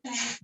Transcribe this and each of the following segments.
Hi.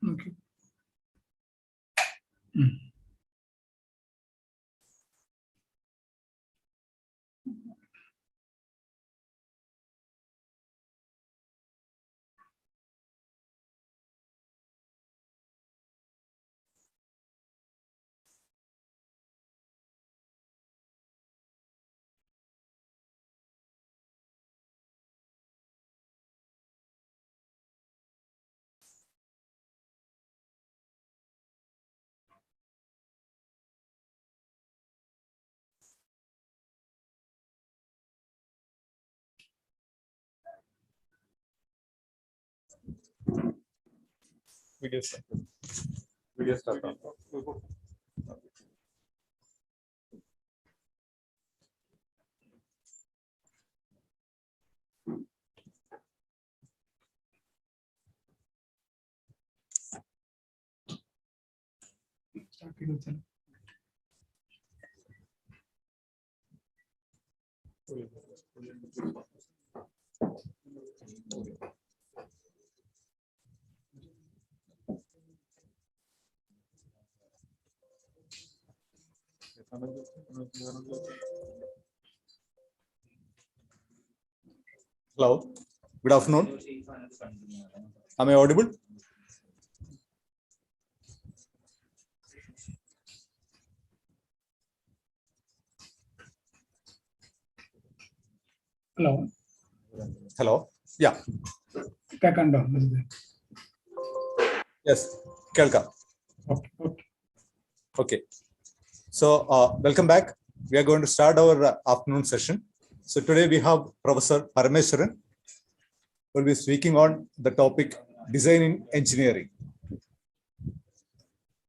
Okay. Video start. Video start. Hello. Good afternoon. Am I audible? Hello. Hello. Yeah. Yes. Kelka. Okay. So welcome back. We are going to start our afternoon session. So today we have Professor Parameswaran who will be speaking on the topic design in engineering.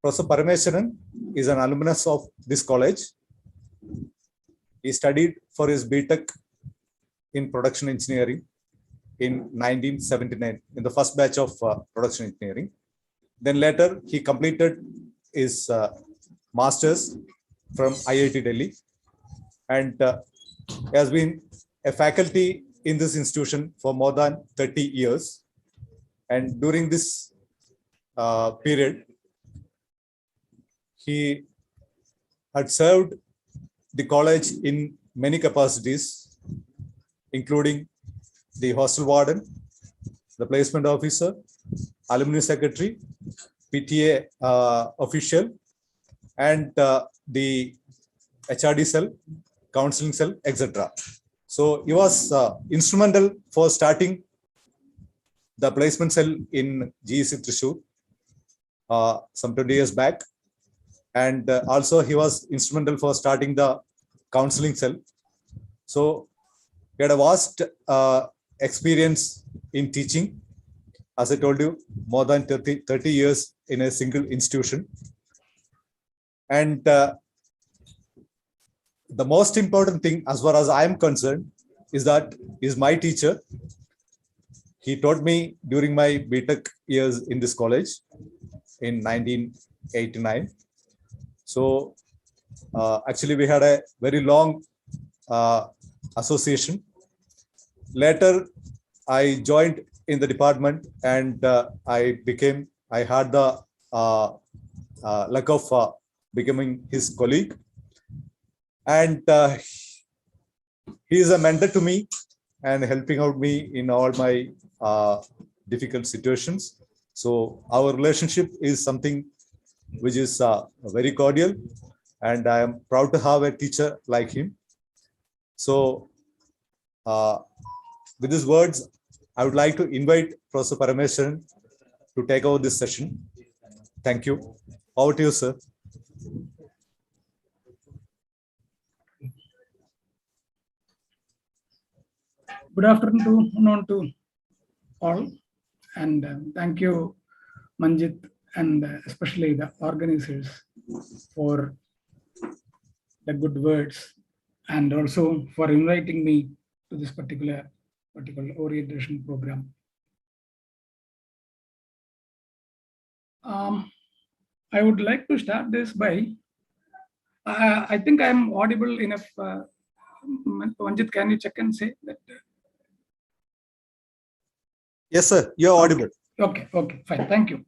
Professor Parameswaran is an alumnus of this college. He studied for his B.Tech in production engineering in 1979 in the first batch of production engineering. Then later he completed his master's from IIT Delhi and has been a faculty in this institution for more than 30 years. And during this period, he had served the college in many capacities, including the hostel warden, the placement officer, alumni secretary, PTA official, and the HRD cell, counseling cell, etc. So he was instrumental for starting the placement cell in GEC Thrissur some 20 years back. And also he was instrumental for starting the counseling cell. So he had a vast experience in teaching. As I told you, more than 30 years in a single institution. And the most important thing, as far as I am concerned, is that he is my teacher. He taught me during my B.Tech years in this college in 1989. So actually we had a very long association. Later, I joined in the department, and I had the luck of becoming his colleague. And he is a mentor to me and helping out me in all my difficult situations. So our relationship is something which is very cordial, and I am proud to have a teacher like him. So with these words, I would like to invite Professor Parameswaran to take over this session. Thank you. Over to you, sir. Good afternoon to all, and thank you, Manjit, and especially the organizers for the good words, and also for inviting me to this particular orientation program. I would like to start this by, I think I'm audible enough. Manjit, can you check and say that? Yes, sir, you're audible. Okay, fine, thank you.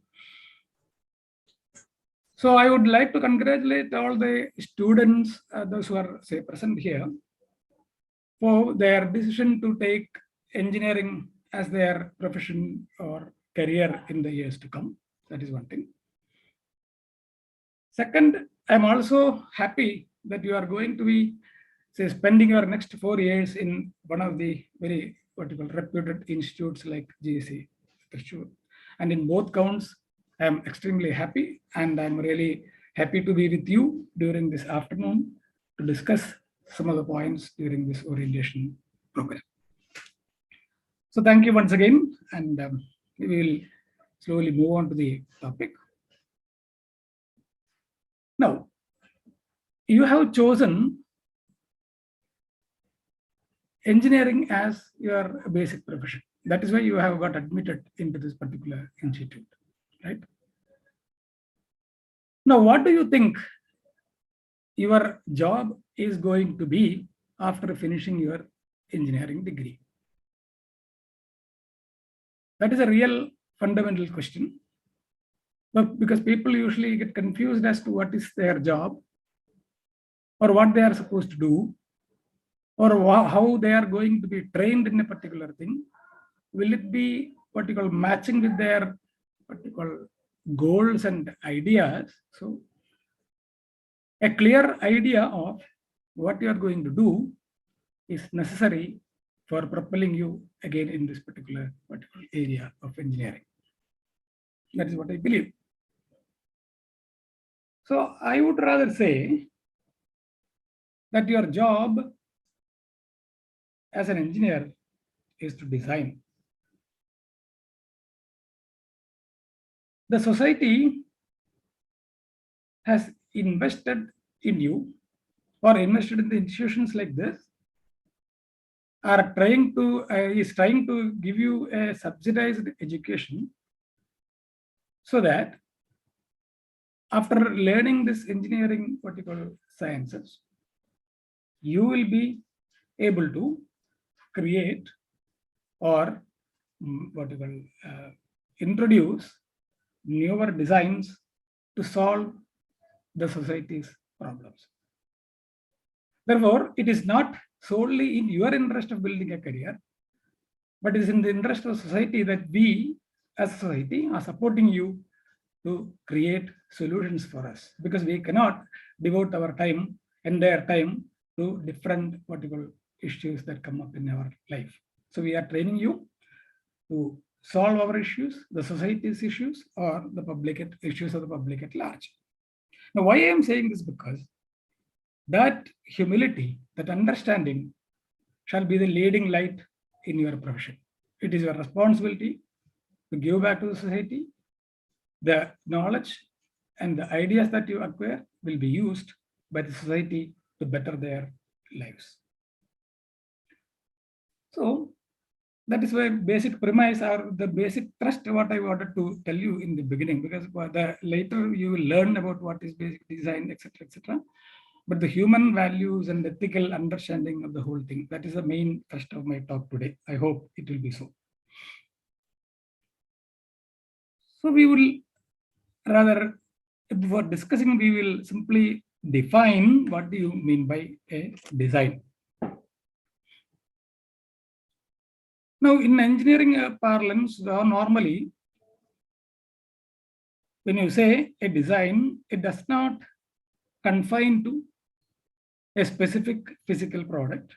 So I would like to congratulate all the students, those who are present here, for their decision to take engineering as their profession or career in the years to come. That is one thing. Second, I'm also happy that you are going to be spending your next 4 years in one of the very reputed institutes like GEC Thrissur. And in both counts, I'm extremely happy, and I'm really happy to be with you during this afternoon to discuss some of the points during this orientation program. So thank you once again, and we will slowly move on to the topic. Now, you have chosen engineering as your basic profession. That is why you have got admitted into this particular institute, right? Now, what do you think your job is going to be after finishing your engineering degree? That is a real fundamental question. But because people usually get confused as to what is their job or what they are supposed to do, or how they are going to be trained in a particular thing. Will it be matching with their particular goals and ideas? So a clear idea of what you are going to do is necessary for propelling you again in this particular area of engineering. That is what I believe. So I would rather say that your job as an engineer is to design. The society has invested in you, or invested in the institutions like this, are trying to give you a subsidized education, so that after learning this engineering sciences, you will be able to create or what you call introduce newer designs to solve the society's problems. Therefore, it is not solely in your interest of building a career, but it is in the interest of society that we as a society are supporting you to create solutions for us, because we cannot devote our time, entire time, to different what you call issues that come up in our life. So we are training you to solve our issues, the society's issues, or the public issues of the public at large. Now, why I am saying this? Because that humility, that understanding shall be the leading light in your profession. It is your responsibility to give back to the society. The knowledge and the ideas that you acquire will be used by the society to better their lives. So that is why basic premise or the basic thrust what I wanted to tell you in the beginning, because the later you will learn about what is basic design, etc., etc. But the human values and ethical understanding of the whole thing, that is the main thrust of my talk today. I hope it will be so. So we will rather, before discussing, we will simply define what do you mean by a design. Now, in engineering parlance, normally, when you say a design, it does not confine to a specific physical product,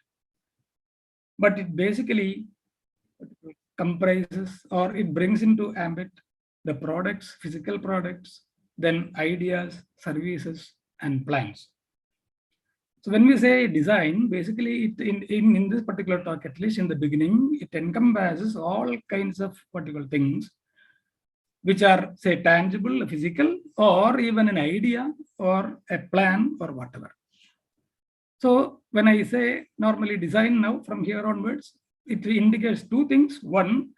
but it basically comprises, or it brings into ambit the products, physical products, then ideas, services, and plans. So when we say design, basically in this particular talk, at least in the beginning, it encompasses all kinds of particular things which are, say, tangible, physical, or even an idea or a plan or whatever. So when I say normally design now, from here onwards, it indicates two things. One,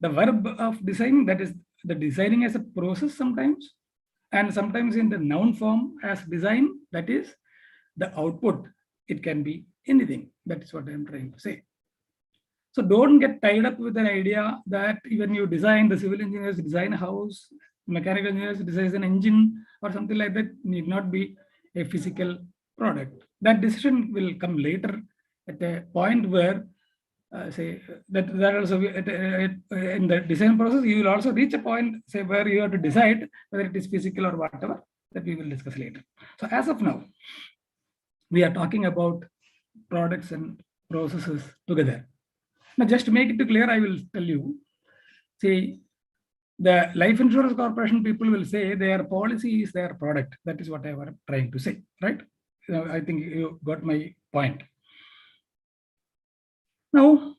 the verb of design, that is the designing as a process sometimes, and sometimes in the noun form as design, that is the output. It can be anything. That is what I am trying to say. So don't get tied up with an idea that when you design, the civil engineers design a house, mechanical engineers design an engine or something like that, need not be a physical product. That decision will come later at a point where, say, that also in the design process, you will also reach a point, say, where you have to decide whether it is physical or whatever, that we will discuss later. So as of now, we are talking about products and processes together. Now, just to make it clear, I will tell you, see, the life insurance corporation people will say their policy is their product. That is what I was trying to say, right? I think you got my point. Now,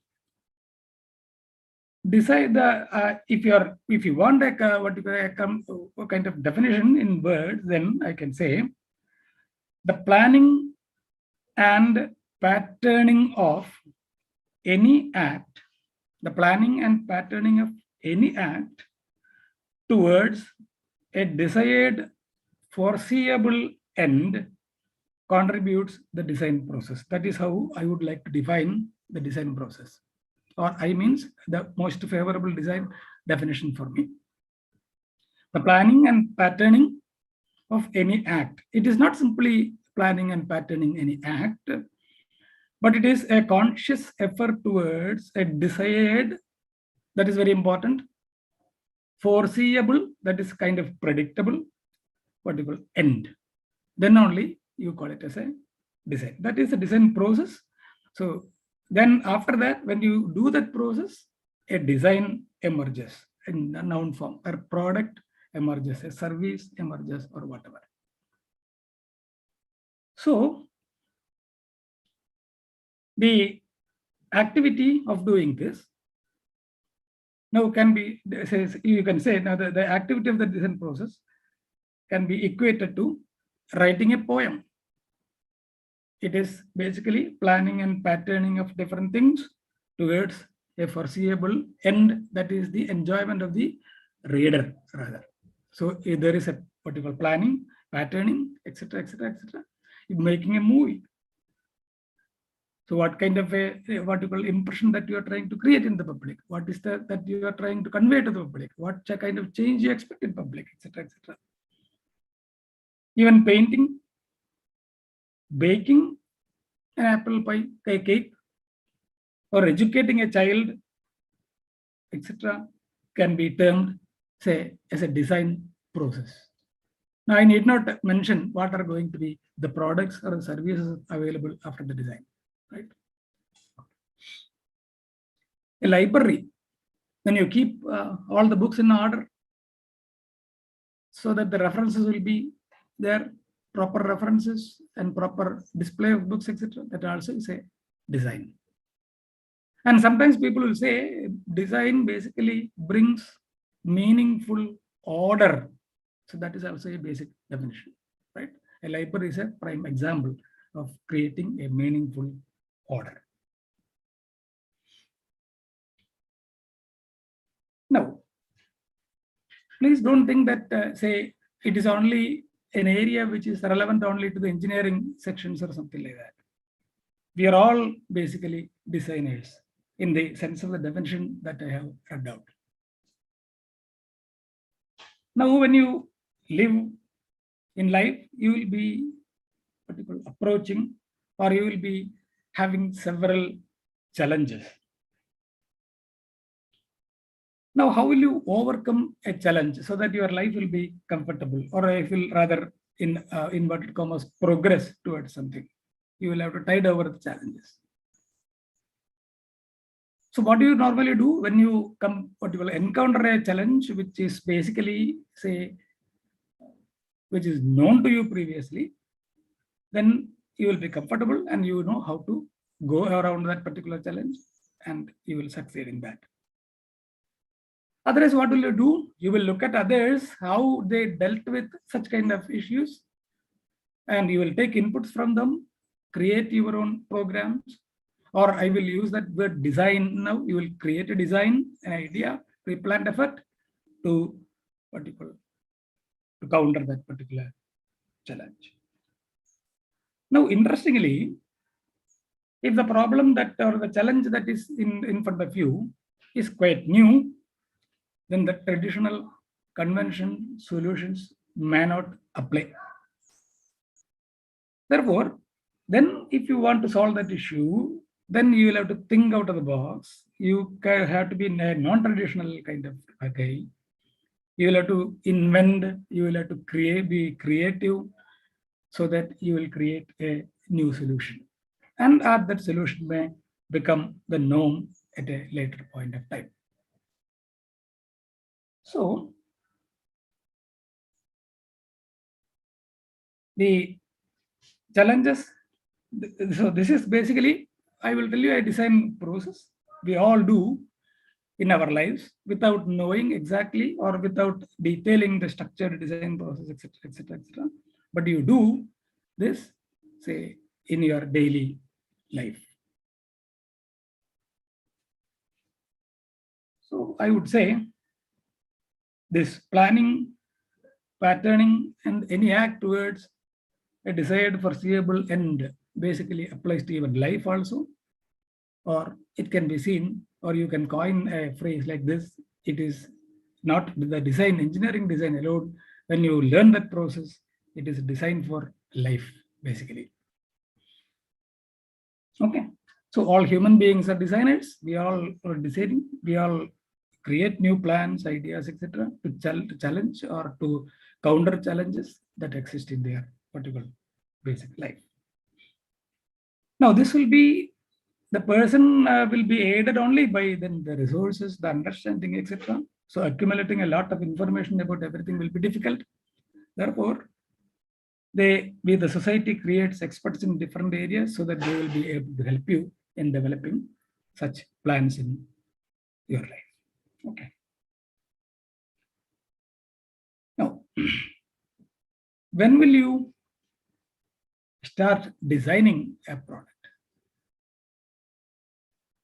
decide the if you want a kind of definition in words, then I can say the planning and patterning of any act, the planning and patterning of any act towards a desired foreseeable end contributes the design process. That is how I would like to define the design process, or I means the most favorable design definition for me. The planning and patterning of any act. It is not simply planning and patterning any act, but it is a conscious effort towards a desired, that is very important, foreseeable, that is kind of predictable, particular end. Then only you call it as a design. That is a design process. So then after that, when you do that process, a design emerges in the noun form, a product emerges, a service emerges, or whatever. So the activity of doing this now can be, you can say now the activity of the design process can be equated to writing a poem. It is basically planning and patterning of different things towards a foreseeable end, that is the enjoyment of the reader rather. So if there is a particular planning, patterning, etc., etc., etc., making a movie. So what kind of what you call impression that you are trying to create in the public? What is that you are trying to convey to the public? What kind of change you expect in public, etc., etc. Even painting, baking an apple pie, a cake, or educating a child, etc., can be termed, say, as a design process. Now, I need not mention what are going to be the products or the services available after the design, right? A library, when you keep all the books in order so that the references will be there, proper references and proper display of books, etc., that also is a design. And sometimes people will say design basically brings meaningful order. So that is also a basic definition, right? A library is a prime example of creating a meaningful order. Now, please don't think that, say, it is only an area which is relevant only to the engineering sections or something like that. We are all basically designers in the sense of the definition that I have read out. Now, when you live in life, you will be approaching, or you will be having several challenges. Now, how will you overcome a challenge so that your life will be comfortable, or I will rather, in inverted commas, progress towards something? You will have to tide over the challenges. So what do you normally do when you encounter a challenge which is basically, say, which is known to you previously? Then you will be comfortable and you know how to go around that particular challenge and you will succeed in that. Otherwise, what will you do? You will look at others, how they dealt with such kind of issues, and you will take inputs from them, create your own programs, or I will use that word design now. You will create a design, an idea, pre-planned effort to counter that particular challenge. Now, interestingly, if the problem that or the challenge that is in front of you is quite new, then the traditional convention solutions may not apply. Therefore, then if you want to solve that issue, then you will have to think out of the box. You have to be a non-traditional kind of guy. You will have to invent, you will have to be creative so that you will create a new solution. And that solution may become the norm at a later point of time. So, the challenges, so this is basically, I will tell you a design process we all do in our lives without knowing exactly or without detailing the structured design process, etc., etc., etc. But you do this, say, in your daily life. So I would say this planning, patterning, and any act towards a desired foreseeable end basically applies to even life also, or it can be seen, or you can coin a phrase like this: it is not the design, engineering design alone. When you learn that process, it is designed for life, basically. Okay, so all human beings are designers. We all are designing. We all create new plans, ideas, etc., to challenge or to counter challenges that exist in their particular basic life. Now, this will be, the person will be aided only by then the resources, the understanding, etc. So accumulating a lot of information about everything will be difficult. Therefore, the society creates experts in different areas so that they will be able to help you in developing such plans in your life. Okay. Now, when will you start designing a product?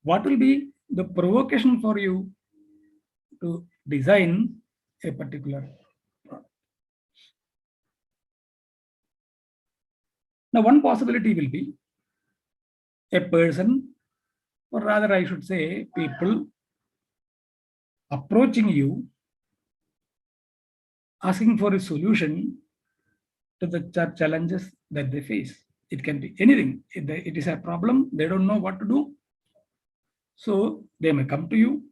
What will be the provocation for you to design a particular product? Now, one possibility will be a person, or rather I should say people approaching you, asking for a solution to the challenges that they face. It can be anything. It is a problem, they don't know what to do. So they may come to you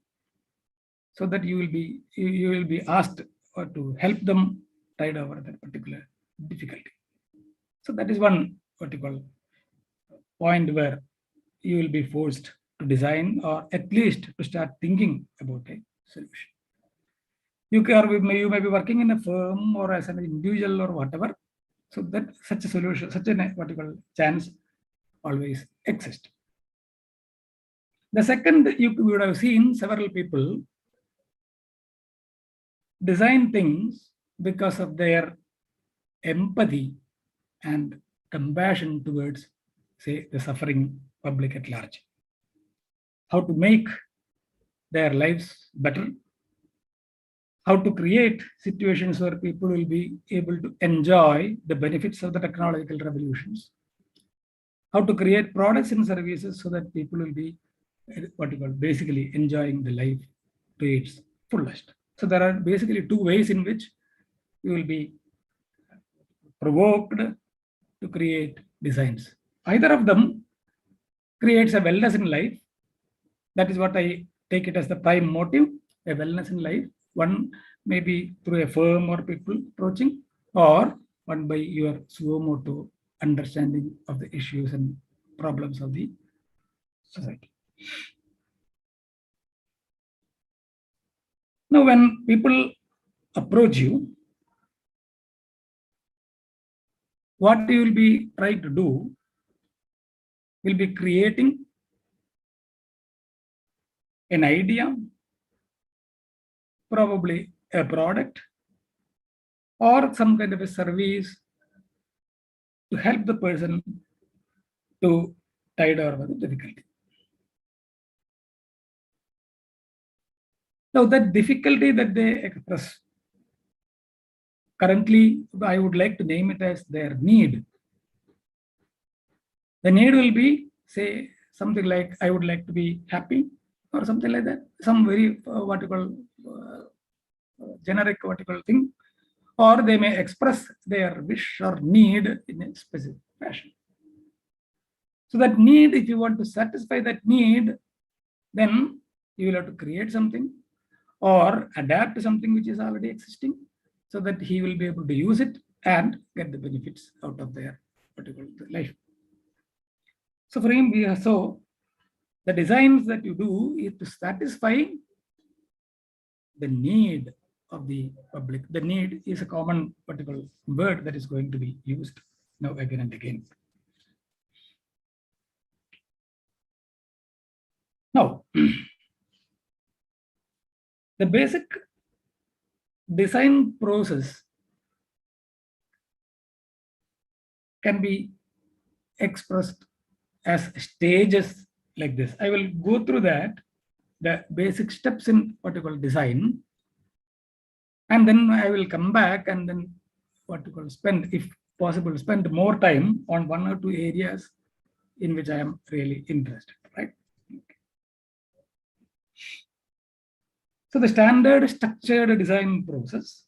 so that you will be asked or to help them tide over that particular difficulty. So that is one particular point where you will be forced to design or at least to start thinking about a solution. You may be working in a firm or as an individual or whatever. So that such a solution, such a particular chance always exists. The second, you would have seen several people design things because of their empathy and compassion towards, say, the suffering public at large. How to make their lives better, how to create situations where people will be able to enjoy the benefits of the technological revolutions, how to create products and services so that people will be basically enjoying the life to its fullest. So there are basically two ways in which you will be provoked to create designs. Either of them creates a wellness in life. That is what I take it as the prime motive, a wellness in life. One may be through a firm or people approaching, or one by your suo motu understanding of the issues and problems of the society. Now, when people approach you, what you will be trying to do will be creating an idea, probably a product, or some kind of a service to help the person to tide over the difficulty. Now, that difficulty that they express, currently, I would like to name it as their need. The need will be, say, something like, I would like to be happy, or something like that, some very generic thing, or they may express their wish or need in a specific fashion. So that need, if you want to satisfy that need, then you will have to create something or adapt to something which is already existing so that he will be able to use it and get the benefits out of their particular life. So for him, the designs that you do is to satisfy the need of the public. The need is a common particular word that is going to be used now again and again. Now, the basic design process can be expressed as stages like this. I will go through that, the basic steps in particular design, and then I will come back and then spend, if possible, spend more time on one or two areas in which I am really interested, right? Okay. So the standard structured design process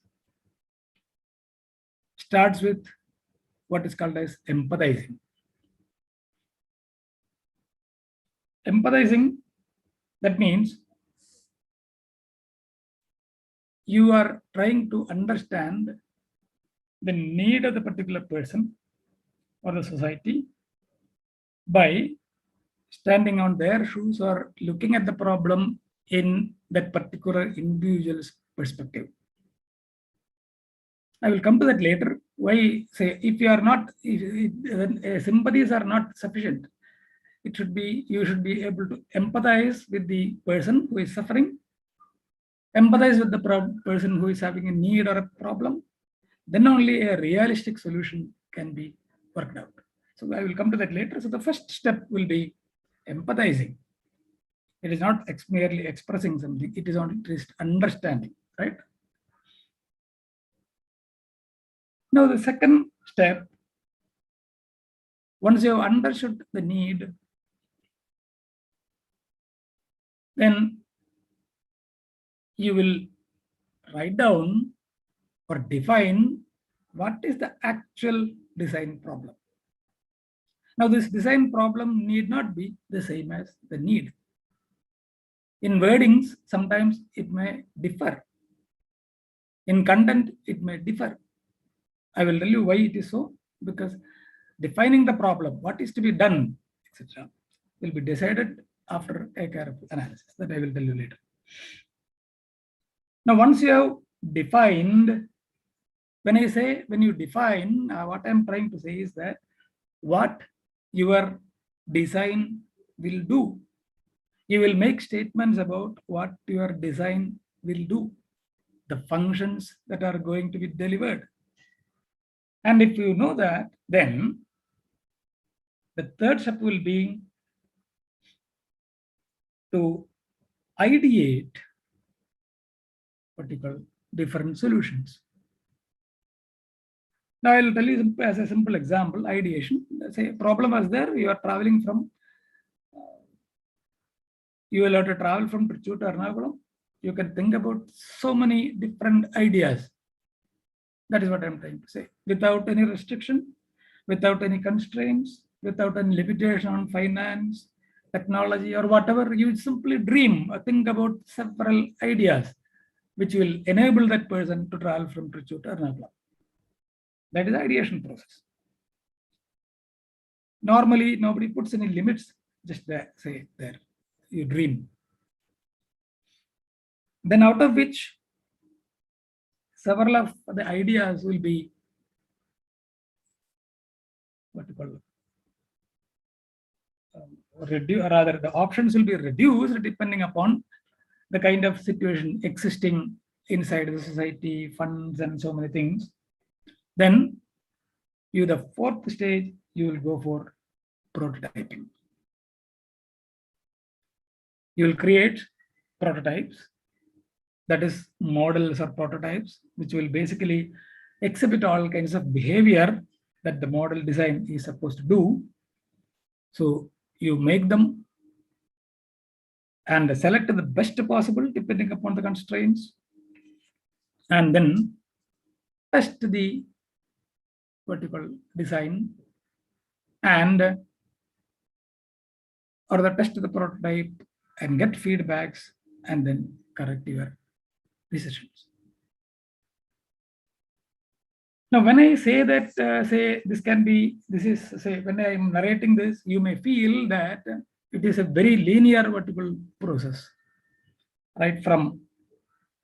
starts with what is called as empathizing. Empathizing, that means you are trying to understand the need of the particular person or the society by standing on their shoes or looking at the problem in that particular individual's perspective. I will come to that later. Why, say, if you are not, if sympathies are not sufficient, it should be, you should be able to empathize with the person who is suffering, empathize with the person who is having a need or a problem. Then only a realistic solution can be worked out. So I will come to that later. So the first step will be empathizing. It is not merely expressing something, it is only just understanding, right? Now the second step, once you have understood the need, then you will write down or define what is the actual design problem. Now, this design problem need not be the same as the need. In wordings, sometimes it may differ. In content, it may differ. I will tell you why it is so, because defining the problem, what is to be done, etc., will be decided after a careful analysis that I will tell you later. Now, once you have defined, when you define, what I'm trying to say is that what your design will do. You will make statements about what your design will do, the functions that are going to be delivered. And if you know that, then the third step will be to ideate what you call different solutions. Now, I will tell you as a simple example, ideation. Say a problem was there, you are traveling from, you will have to travel from Trichy to Ernakulam. You can think about so many different ideas. That is what I'm trying to say. Without any restriction, without any constraints, without any limitation on finance, technology, or whatever, you simply dream or think about several ideas which will enable that person to travel from Trichy to Ernakulam. That is the ideation process. Normally, nobody puts any limits, just there, say there, you dream. Then out of which several of the ideas will be what you call or rather the options will be reduced depending upon the kind of situation existing inside the society, funds, and so many things. Then the fourth stage, you will go for prototyping. You will create prototypes, that is models or prototypes, which will basically exhibit all kinds of behavior that the model design is supposed to do. So you make them and select the best possible depending upon the constraints, and then test the what you call design and or the test the prototype and get feedbacks and then correct your decisions. Now, when I say that, say this is when I am narrating this, you may feel that it is a very linear vertical process, right? From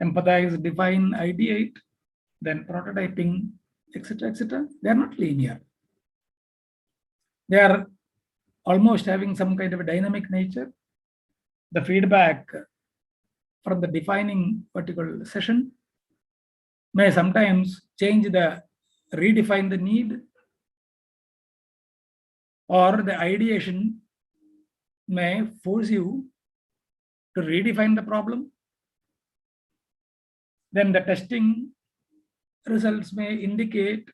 empathize, define, ideate, then prototyping, etc., etc. They are not linear. They are almost having some kind of a dynamic nature. The feedback from the defining vertical session may sometimes redefine the need, or the ideation may force you to redefine the problem. Then the testing results may indicate,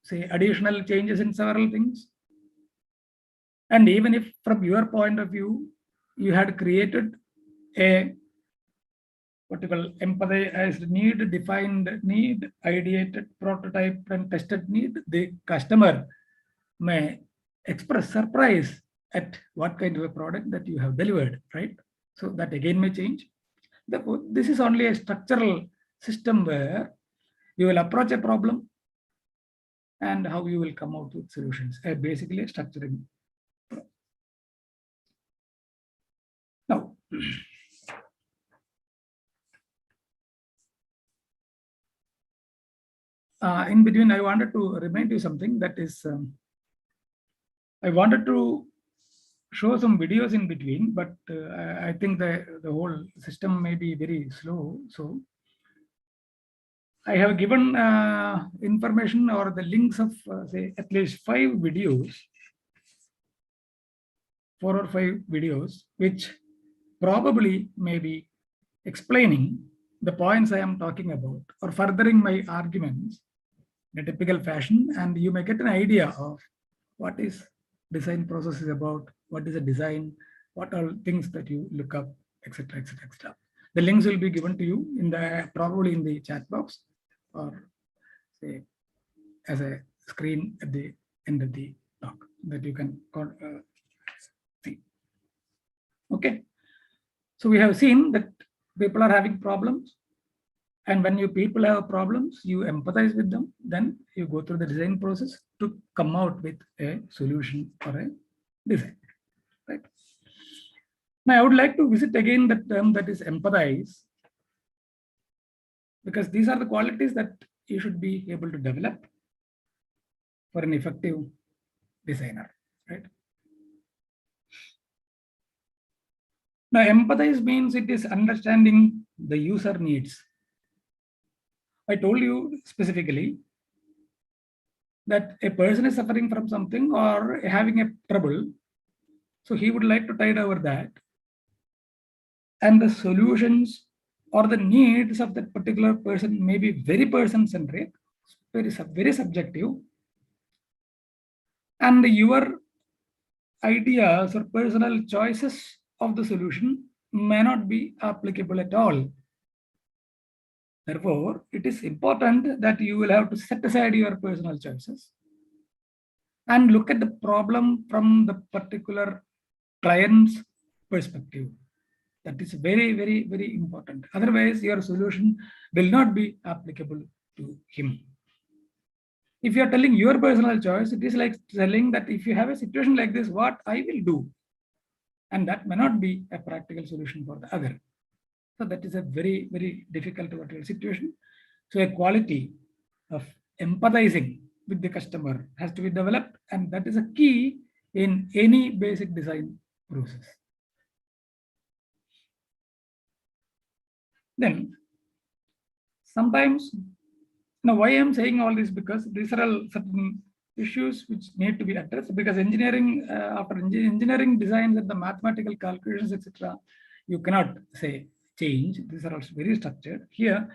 say, additional changes in several things. And even if from your point of view, you had created a what you call empathized need, defined need, ideated, prototype, and tested need, the customer may express surprise at what kind of a product that you have delivered, right? So that again may change. Therefore, this is only a structural system where you will approach a problem and how you will come out with solutions, basically a structuring. Now, in between, I wanted to remind you something, that is, I wanted to show some videos in between, but I think the whole system may be very slow. So I have given information or the links of say at least 4 or 5 videos, which probably may be explaining the points I am talking about or furthering my arguments in a typical fashion, and you may get an idea of what is design process is about, what is a design, what are things that you look up, etc., etc., etc. The links will be given to you in the probably in the chat box or say as a screen at the end of the talk that you can see. Okay, so we have seen that people are having problems, and when you people have problems, you empathize with them. Then you go through the design process to come out with a solution or a design. Right. Now, I would like to visit again the term that is empathize, because these are the qualities that you should be able to develop for an effective designer, right? Now, empathize means it is understanding the user needs. I told you specifically that a person is suffering from something or having a trouble, so he would like to tide over that, and the solutions or the needs of that particular person may be very person-centric, very subjective, and your ideas or personal choices of the solution may not be applicable at all. Therefore, it is important that you will have to set aside your personal choices and look at the problem from the particular client's perspective. That is very, very, very important. Otherwise, your solution will not be applicable to him. If you are telling your personal choice, it is like telling that if you have a situation like this, what I will do. And that may not be a practical solution for the other. So that is a very, very difficult situation. So a quality of empathizing with the customer has to be developed, and that is a key in any basic design process. Then sometimes, now why I'm saying all this, because these are all certain issues which need to be addressed, because engineering, after engineering designs and the mathematical calculations, etc., you cannot say change. These are also very structured. Here,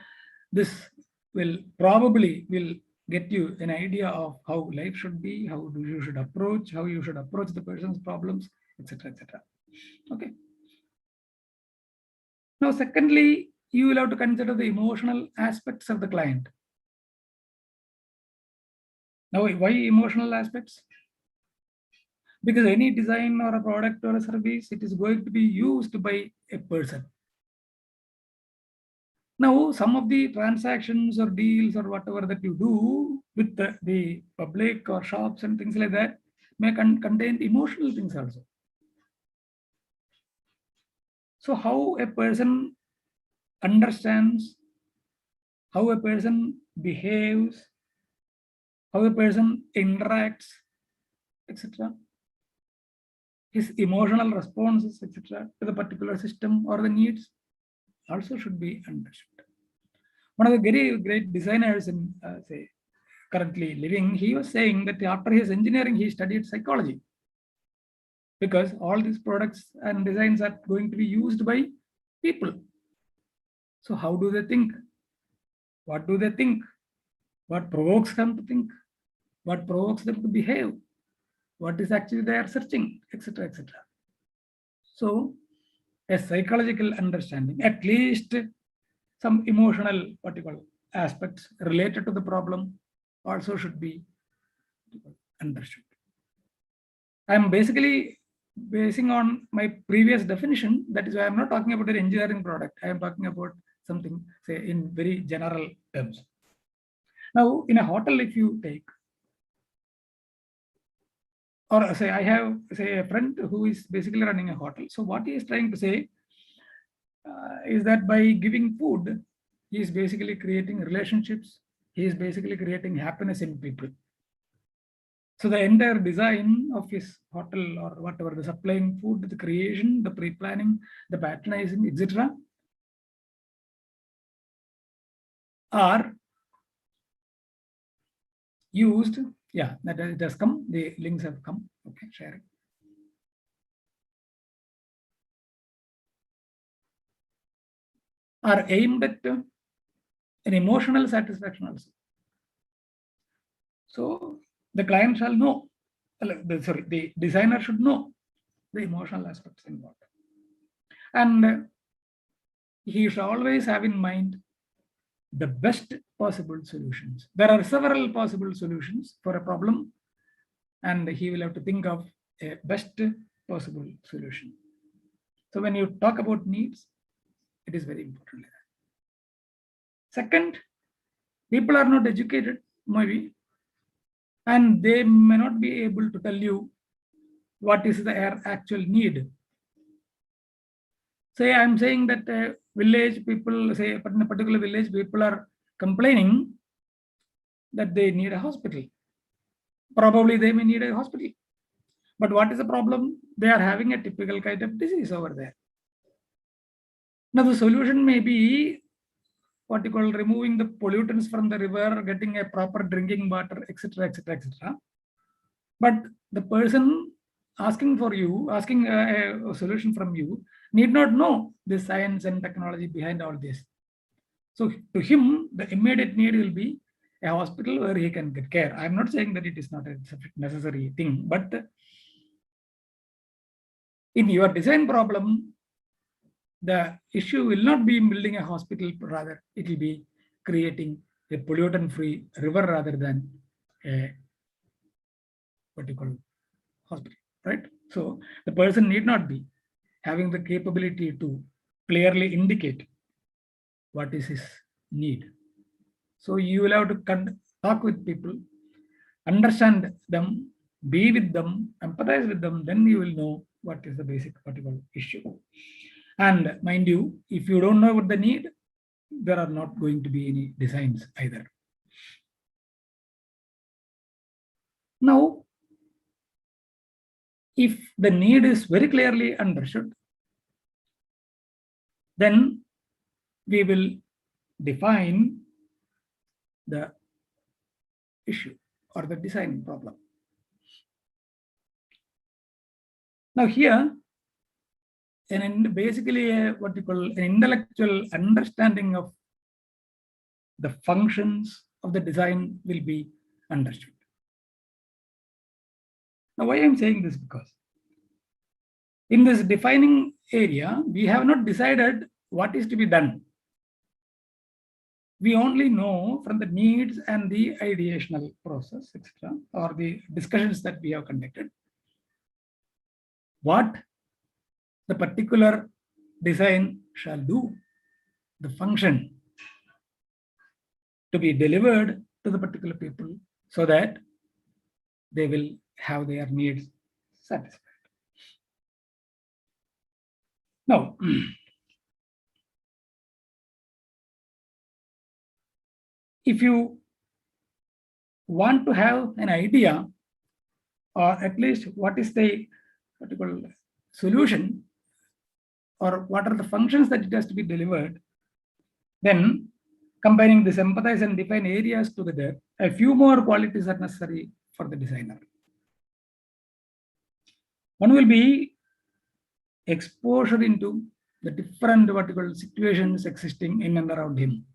this will probably get you an idea of how life should be, how you should approach the person's problems, etc., etc. Okay. Now, secondly, you will have to consider the emotional aspects of the client. Now, why emotional aspects? Because any design or a product or a service, it is going to be used by a person. Now, some of the transactions or deals or whatever that you do with the public or shops and things like that may contain emotional things also. So how a person understands, how a person behaves, how a person interacts, etc., his emotional responses, etc., to the particular system or the needs also should be understood. One of the very great designers in, say, currently living, he was saying that after his engineering, he studied psychology, because all these products and designs are going to be used by people. So how do they think? What do they think? What provokes them to think? What provokes them to behave? What is actually they are searching, etc., etc. So a psychological understanding, at least some emotional aspects related to the problem also should be understood. I'm basically basing on my previous definition. That is why I'm not talking about an engineering product. I am talking about something, say, in very general terms. Now, in a hotel, if you take, or say I have, say, a friend who is basically running a hotel. So what he is trying to say is that by giving food, he is basically creating relationships. He is basically creating happiness in people. So the entire design of his hotel or whatever, the supplying food, the creation, the pre-planning, the patronizing, etc., are used. Yeah, that it has come. The links have come. Okay, sharing. Are aimed at an emotional satisfaction also. So the client shall know, the designer should know the emotional aspects involved. And he should always have in mind the best possible solutions. There are several possible solutions for a problem, and he will have to think of a best possible solution. So when you talk about needs, it is very important. Second, people are not educated, maybe, and they may not be able to tell you what is their actual need. Say I'm saying that village people, say in a particular village, people are complaining that they need a hospital. Probably they may need a hospital. But what is the problem? They are having a typical kind of disease over there. Now the solution may be what you call removing the pollutants from the river, getting a proper drinking water, etc., etc., etc. But the person asking a solution from you, need not know the science and technology behind all this. So to him, the immediate need will be a hospital where he can get care. I'm not saying that it is not a necessary thing, but in your design problem, the issue will not be in building a hospital, rather it will be creating a pollutant-free river rather than a what you call hospital, right? So the person need not be having the capability to clearly indicate what is his need. So you will have to talk with people, understand them, be with them, empathize with them, then you will know what is the basic particular issue. And mind you, if you don't know what the need, there are not going to be any designs either. Now, if the need is very clearly understood, then we will define the issue or the design problem. Now here, basically what we call an intellectual understanding of the functions of the design will be understood. Now why I'm saying this? Because in this defining area, we have not decided what is to be done. We only know from the needs and the ideational process, etc., or the discussions that we have conducted, what the particular design shall do, the function to be delivered to the particular people so that they will have their needs satisfied. Now, if you want to have an idea, or at least what is the particular solution, or what are the functions that it has to be delivered, then combining this empathize and define areas together, a few more qualities are necessary for the designer. One will be exposure into the different vertical situations existing in and around him,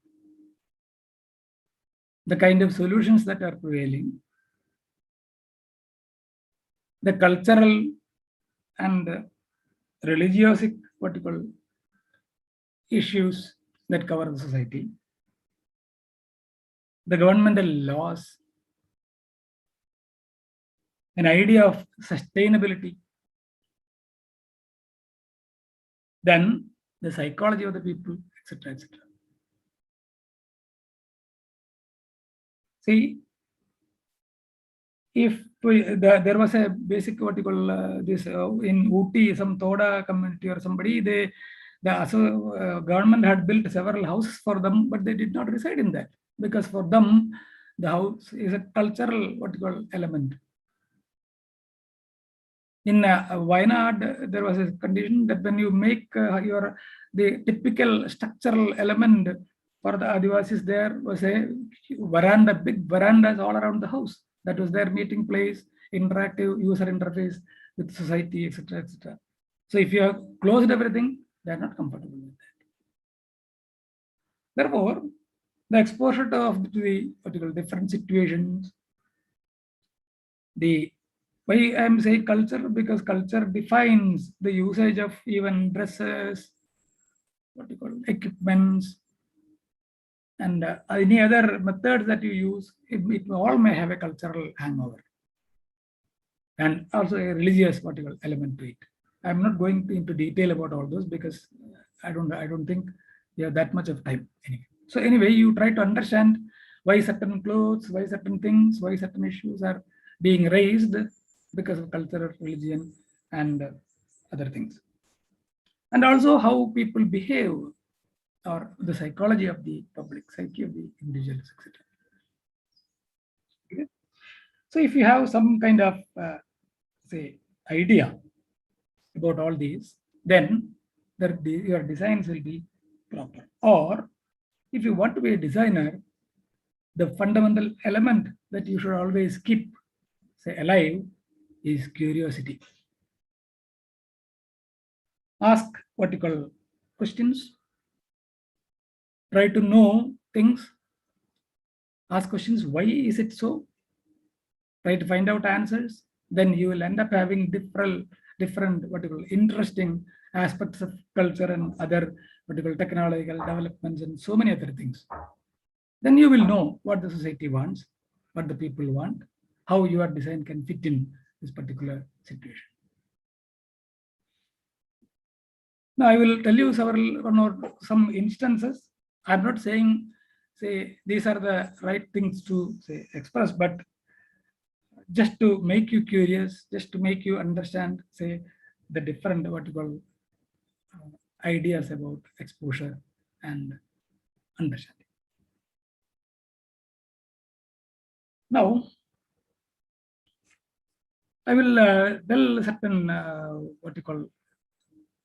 the kind of solutions that are prevailing, the cultural and religious vertical issues that cover the society, the governmental laws, an idea of sustainability, then the psychology of the people, etc., etc. See, if there was a basic what you call this in Ooty, some Toda community or somebody, the government had built several houses for them, but they did not reside in that, because for them the house is a cultural what you call element. In Wayanad, there was a condition that when you make the typical structural element for the Adivasis, there was a veranda, big verandas all around the house. That was their meeting place, interactive user interface with society, etc., etc. So if you have closed everything, they are not comfortable with that. Therefore, the exposure to the particular different situations, why I am saying culture, because culture defines the usage of even dresses, equipments, and any other methods that you use, it all may have a cultural hangover and also a religious element to it. I'm not going into detail about all those because I don't think you have that much of time anyway. So anyway, you try to understand why certain clothes, why certain things, why certain issues are being raised because of culture, religion, and other things. And also how people behave, or the psychology of the public, psyche of the individuals, etc. Okay. So if you have some kind of say idea about all these, then your designs will be proper. Or if you want to be a designer, the fundamental element that you should always keep, say, alive is curiosity. Ask questions, try to know things, ask questions, why is it so? Try to find out answers. Then you will end up having different interesting aspects of culture and other technological developments and so many other things. Then you will know what the society wants, what the people want, how your design can fit in this particular situation. Now I will tell you some instances. I'm not saying, say, these are the right things to say express, but just to make you curious, just to make you understand, say, the different ideas about exposure and understanding. Now, I will tell certain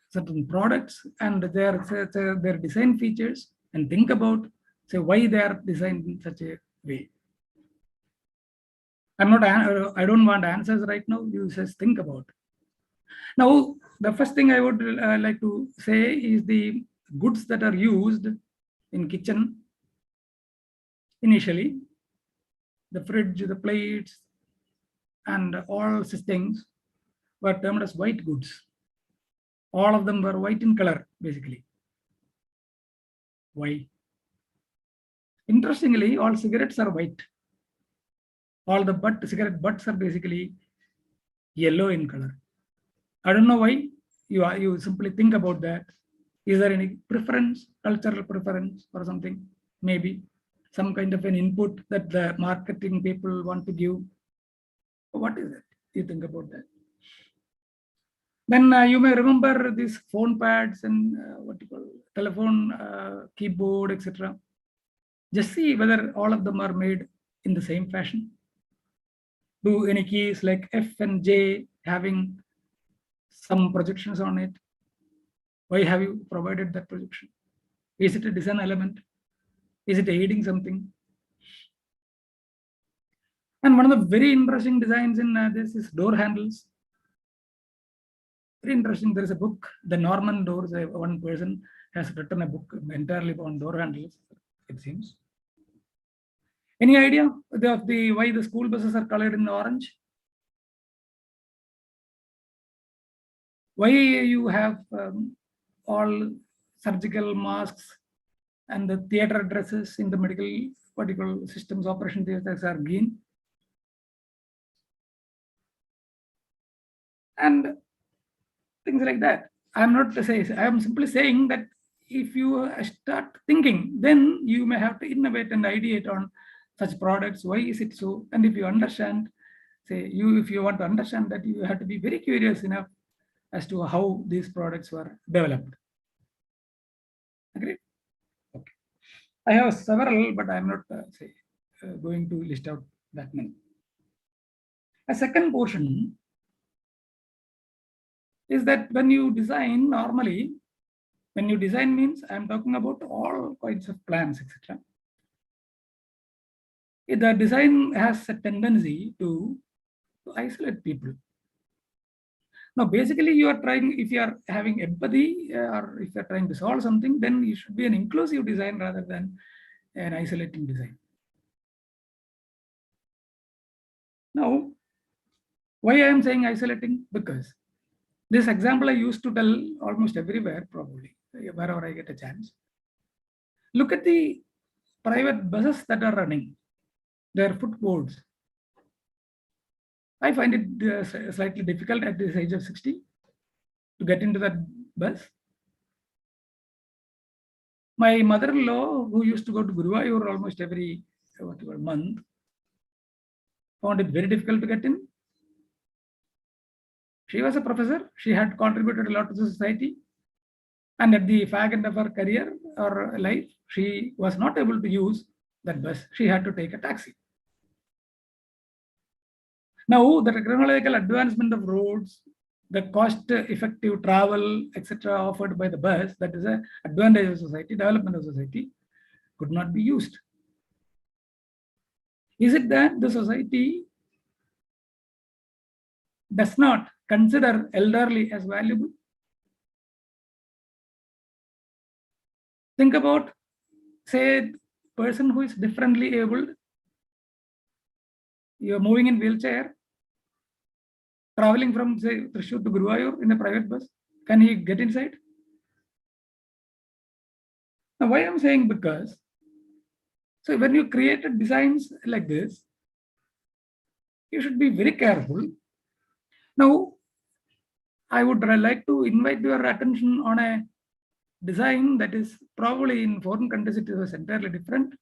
certain products and their design features, and think about, say, why they are designed in such a way. I don't want answers right now. You just think about. Now, the first thing I would like to say is the goods that are used in kitchen initially, the fridge, the plates, and all such things were termed as white goods. All of them were white in color, basically. Why? Interestingly, all cigarettes are white. All the cigarette butts are basically yellow in color. I don't know why. You simply think about that. Is there any preference, cultural preference or something? Maybe some kind of an input that the marketing people want to give. What is it? You think about that. Then you may remember these phone pads and telephone keyboard, etc. Just see whether all of them are made in the same fashion. Do any keys like F and J having some projections on it? Why have you provided that projection? Is it a design element? Is it aiding something? And one of the very interesting designs in this is door handles. Very interesting. There is a book, The Norman Doors. One person has written a book entirely on door handles, it seems. Any idea of why the school buses are colored in orange? Why you have all surgical masks and the theater dresses in the medical systems, operation theaters are green? And things like that. I'm simply saying that if you start thinking, then you may have to innovate and ideate on such products. Why is it so? And if you understand, if you want to understand that, you have to be very curious enough as to how these products were developed. Agreed? Okay. I have several, but I'm not going to list out that many. A second portion is that when you design, normally, when you design means I'm talking about all kinds of plans, etc. The design has a tendency to isolate people. Now, basically, you are trying, if you are having empathy or if you are trying to solve something, then you should be an inclusive design rather than an isolating design. Now, why I am saying isolating? Because this example I used to tell almost everywhere, probably. wherever I get a chance. Look at the private buses that are running, their footboards. I find it slightly difficult at this age of 60 to get into that bus. My mother-in-law, who used to go to Guruvayur almost every month, found it very difficult to get in. She was a professor. She had contributed a lot to the society. And at the fag end of her career or life, she was not able to use that bus. She had to take a taxi. Now, the technological advancement of roads, the cost-effective travel, etc., offered by the bus, that is an advantage of society, development of society, could not be used. Is it that the society does not consider elderly as valuable? Think about, say, person who is differently abled. You're moving in wheelchair, traveling from, say, Thrissur to Guruvayur in a private bus. Can he get inside? Now, why I'm saying because, so when you created designs like this, you should be very careful. Now, I would like to invite your attention on a design that is probably in foreign countries, it was entirely different.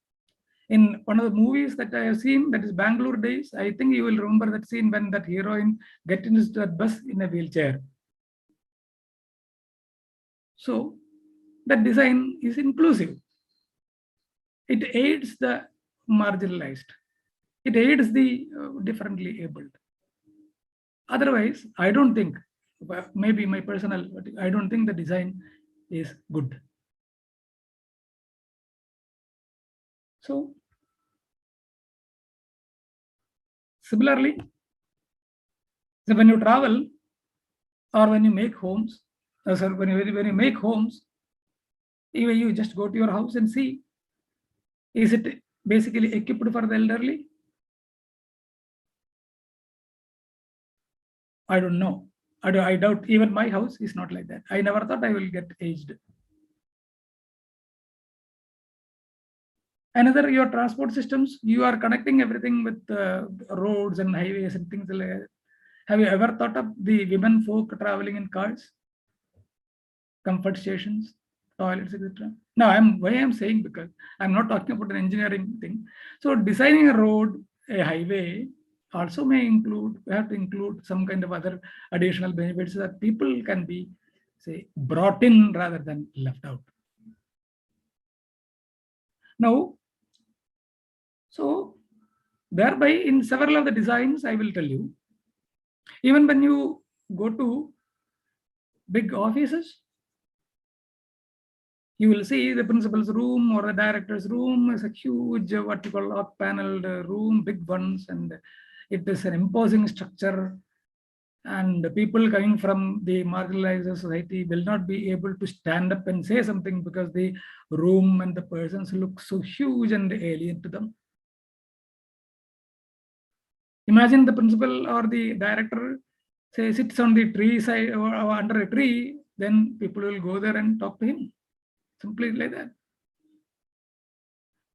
In one of the movies that I have seen, that is Bangalore Days, I think you will remember that scene when that heroine gets into that bus in a wheelchair. So that design is inclusive. It aids the marginalized. It aids the differently abled. Otherwise, I don't think, maybe my personal, I don't think the design is good. So, similarly, so when you travel or when you make homes, when you make homes, even you just go to your house and see, is it basically equipped for the elderly? I don't know. I doubt even my house is not like that. I never thought I will get aged. Another, your transport systems, you are connecting everything with roads and highways and things like that. Have you ever thought of the women folk traveling in cars, comfort stations, toilets, etc.? Now, why I'm saying, because I'm not talking about an engineering thing. So designing a road, a highway, also may include, we have to include some kind of other additional benefits so that people can be, say, brought in rather than left out. Now, so thereby in several of the designs, I will tell you, even when you go to big offices, you will see the principal's room or the director's room is a huge, what you call oak-paneled room, big ones, and it is an imposing structure. And the people coming from the marginalized society will not be able to stand up and say something because the room and the persons look so huge and alien to them. Imagine the principal or the director, say, sits on the tree side or under a tree, then people will go there and talk to him. Simply like that.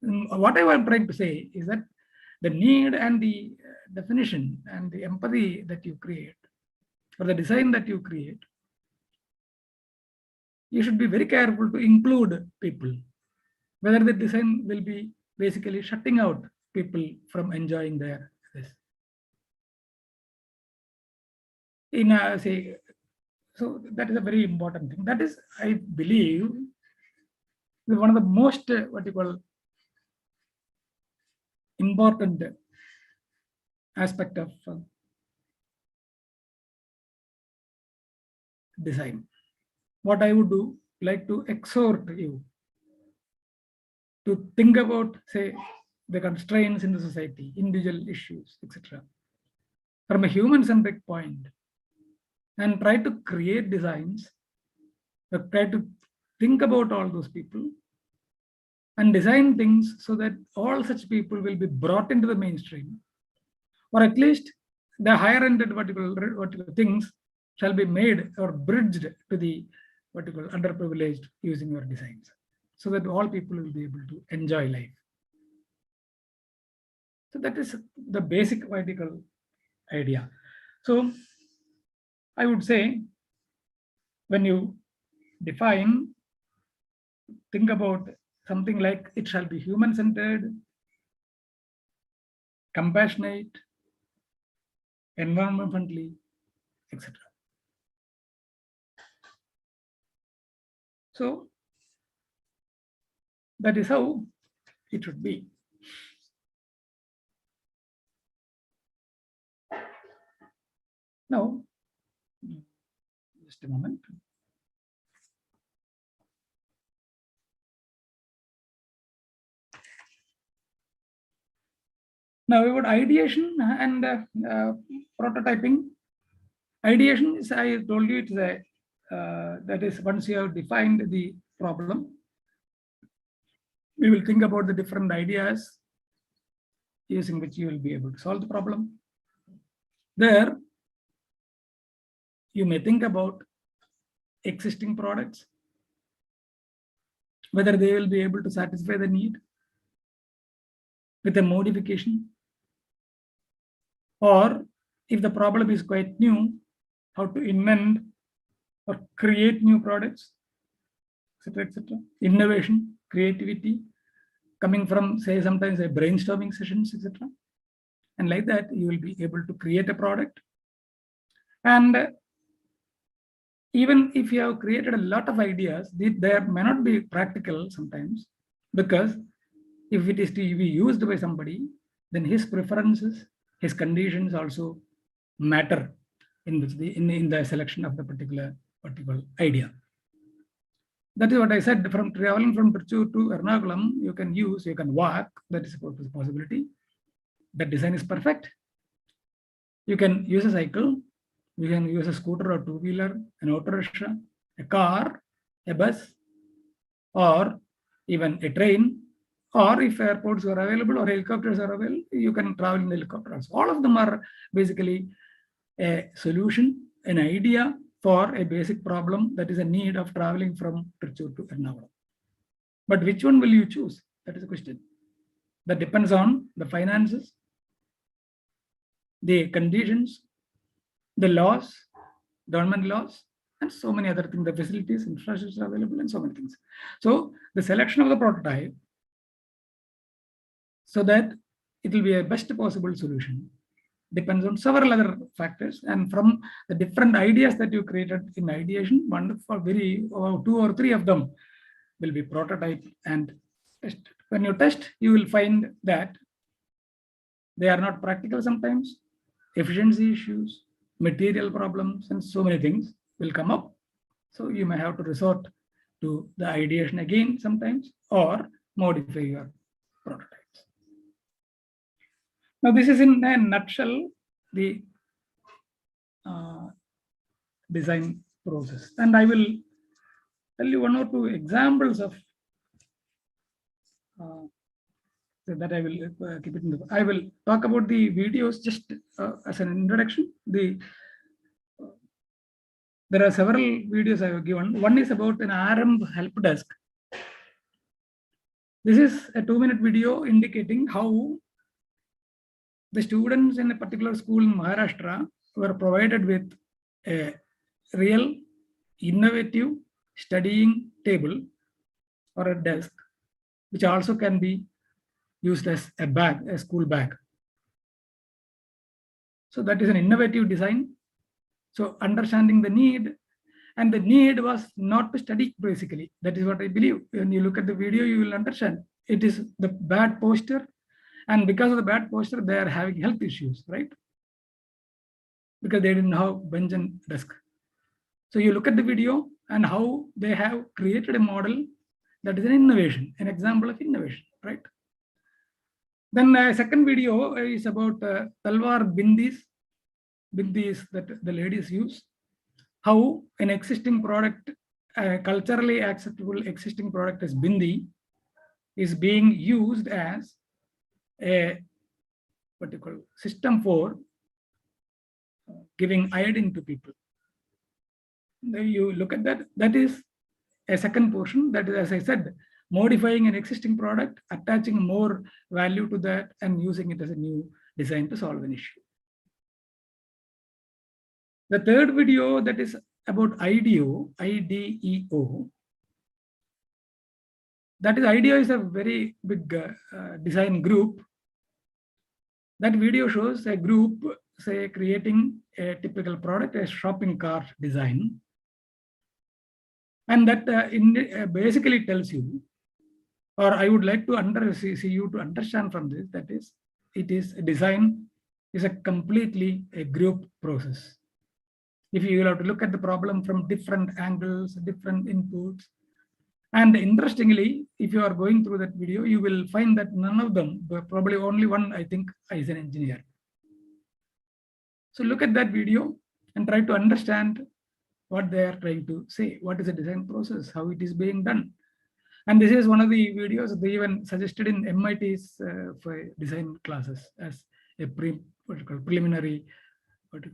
What I am trying to say is that the need and the definition and the empathy that you create, or the design that you create, you should be very careful to include people. Whether the design will be basically shutting out people from enjoying their this. In a, say, so that is a very important thing. That is, I believe, one of the most what you call important aspect of design. What I would do, like to exhort you to think about, say, the constraints in the society, individual issues, etc., from a human-centric point, and try to create designs, try to think about all those people, and design things so that all such people will be brought into the mainstream, or at least the higher-ended vertical things shall be made or bridged to the what you call underprivileged using your designs, so that all people will be able to enjoy life. So that is the basic vertical idea. So I would say, when you define, think about something like it shall be human-centered, compassionate, environment friendly, etc. So that is how it should be. Now, just a moment. Now, about ideation and prototyping. Ideation is, I told you, it's a that is, once you have defined the problem, we will think about the different ideas using which you will be able to solve the problem. There, you may think about existing products, whether they will be able to satisfy the need with a modification, or if the problem is quite new, how to invent or create new products, etc., etc. Innovation, creativity, coming from, say, sometimes a brainstorming sessions, etc. And like that, you will be able to create a product. And even if you have created a lot of ideas, they may not be practical sometimes, because if it is to be used by somebody, then his preferences, his conditions also matter in the selection of the particular idea. That is what I said. From traveling from Trichy to Ernakulam, you can walk. That is a possibility. That design is perfect. You can use a cycle. You can use a scooter or two-wheeler, an auto rickshaw, a car, a bus, or even a train. Or if airports are available or helicopters are available, you can travel in helicopters. All of them are basically a solution, an idea for a basic problem that is a need of traveling from Trichy to Ernakulam. But which one will you choose? That is the question. That depends on the finances, the conditions, the laws, government laws, and so many other things, the facilities, infrastructure available, and so many things. So the selection of the prototype, so that it will be a best possible solution, depends on several other factors. And from the different ideas that you created in ideation, one for two or three of them will be prototype and test. When you test, you will find that they are not practical sometimes, efficiency issues, material problems, and so many things will come up. So you may have to resort to the ideation again sometimes, or modify your prototypes. Now, this is in a nutshell the design process. And I will tell you one or two examples of that I will keep it in the. I will talk about the videos just as an introduction. There are several videos I have given. One is about an RM help desk. This is a 2-minute video indicating how the students in a particular school in Maharashtra were provided with a real innovative studying table or a desk, which also can be used as a bag, a school bag. So that is an innovative design. So understanding the need, and the need was not to study basically. That is what I believe. When you look at the video, you will understand it is the bad posture. And because of the bad posture, they are having health issues, right? Because they didn't have bench and desk. So you look at the video and how they have created a model that is an innovation, an example of innovation, right? Then second video is about Talwar bindis that the ladies use. How an existing product, culturally acceptable existing product as bindi, is being used as a system for giving iodine to people. you look at that, that is a second portion. That is, as I said, modifying an existing product, attaching more value to that, and using it as a new design to solve an issue. The third video, that is about IDEO, IDEO. That is, IDEO is a very big design group. That video shows a group, say, creating a typical product, a shopping cart design. And that basically tells you, or I would like to see you to understand from this, that is, it is a design is a completely a group process. If you will have to look at the problem from different angles, different inputs. And interestingly, if you are going through that video, you will find that none of them, probably only one, I think, is an engineer. So look at that video and try to understand what they are trying to say. What is the design process, how it is being done. And this is one of the videos they even suggested in MIT's for design classes as a preliminary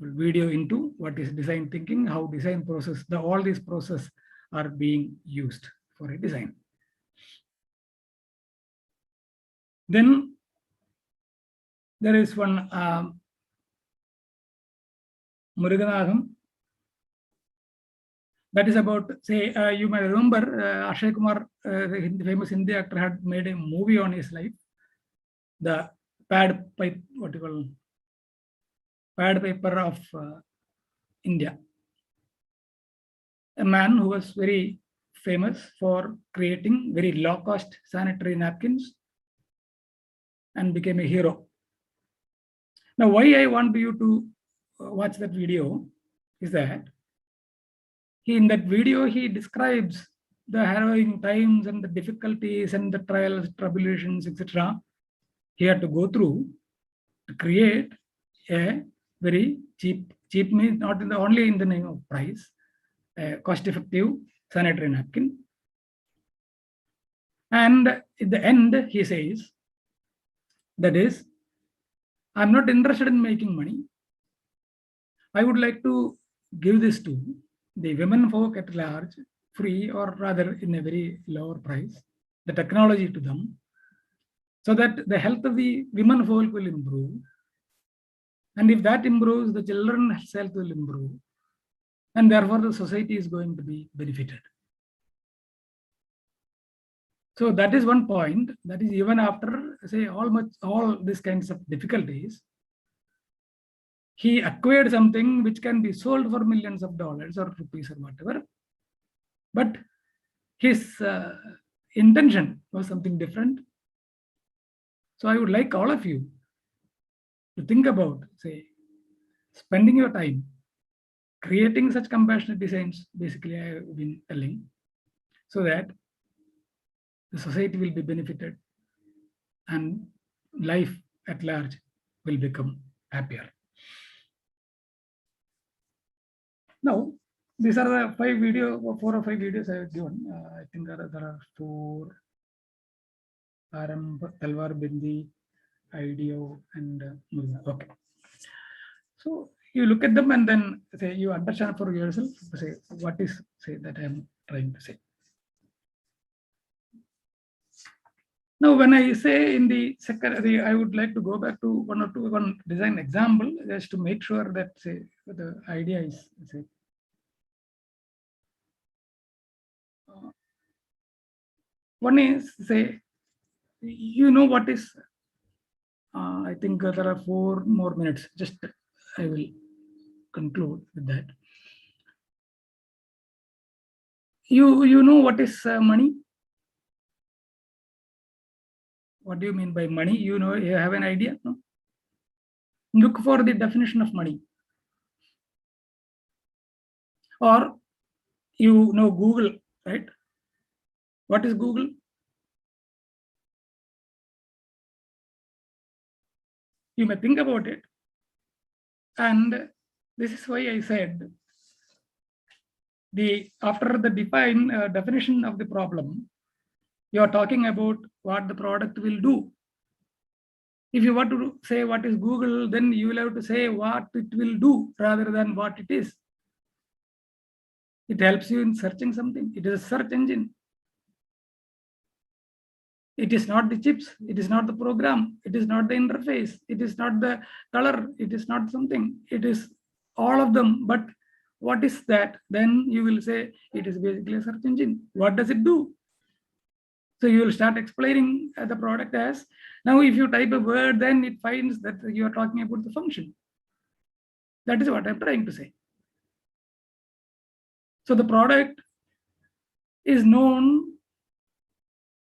video into what is design thinking, how design process, all these processes are being used for a design. Then there is one Muruganagam. That is about, say, you may remember Akshay Kumar, the famous Hindi actor, had made a movie on his life, the pad paper of India. A man who was very famous for creating very low-cost sanitary napkins and became a hero. Now, why I want you to watch that video is that in that video, he describes the harrowing times and the difficulties and the trials, tribulations, etc. he had to go through to create a very cheap means not only in the name of price, cost-effective sanitary napkin. And at the end, he says, that is, I'm not interested in making money. I would like to give this to the women folk at large, free, or rather in a very lower price, the technology to them, so that the health of the women folk will improve. And if that improves, the children's health will improve. And therefore, the society is going to be benefited. So that is one point. That is, even after, say, all these kinds of difficulties, he acquired something which can be sold for millions of dollars or rupees or whatever. But his intention was something different. So I would like all of you to think about, say, spending your time creating such compassionate designs, basically I have been telling, so that the society will be benefited and life at large will become happier. Now, these are the 4 or 5 videos I have given. I think there are 4: Aram, Talwar Bindi, IDEO, and okay. So you look at them and then say you understand for yourself. Say what is that I am trying to say. Now, when I say in the second, I would like to go back to one design example just to make sure that say the idea is say. One is, say, you know what is, I think there are 4 more minutes, just I will conclude with that. You know what is money? What do you mean by money? You have an idea? No? Look for the definition of money. Or you know Google, right? What is Google? You may think about it. And this is why I said after the definition of the problem, you are talking about what the product will do. If you want to say what is Google, then you will have to say what it will do rather than what it is. It helps you in searching something. It is a search engine. It is not the chips. It is not the program. It is not the interface. It is not the color. It is not something. It is all of them. But what is that? Then you will say it is basically a search engine. What does it do? So you will start explaining the product as, now if you type a word, then it finds that you are talking about the function. That is what I'm trying to say. So the product is known,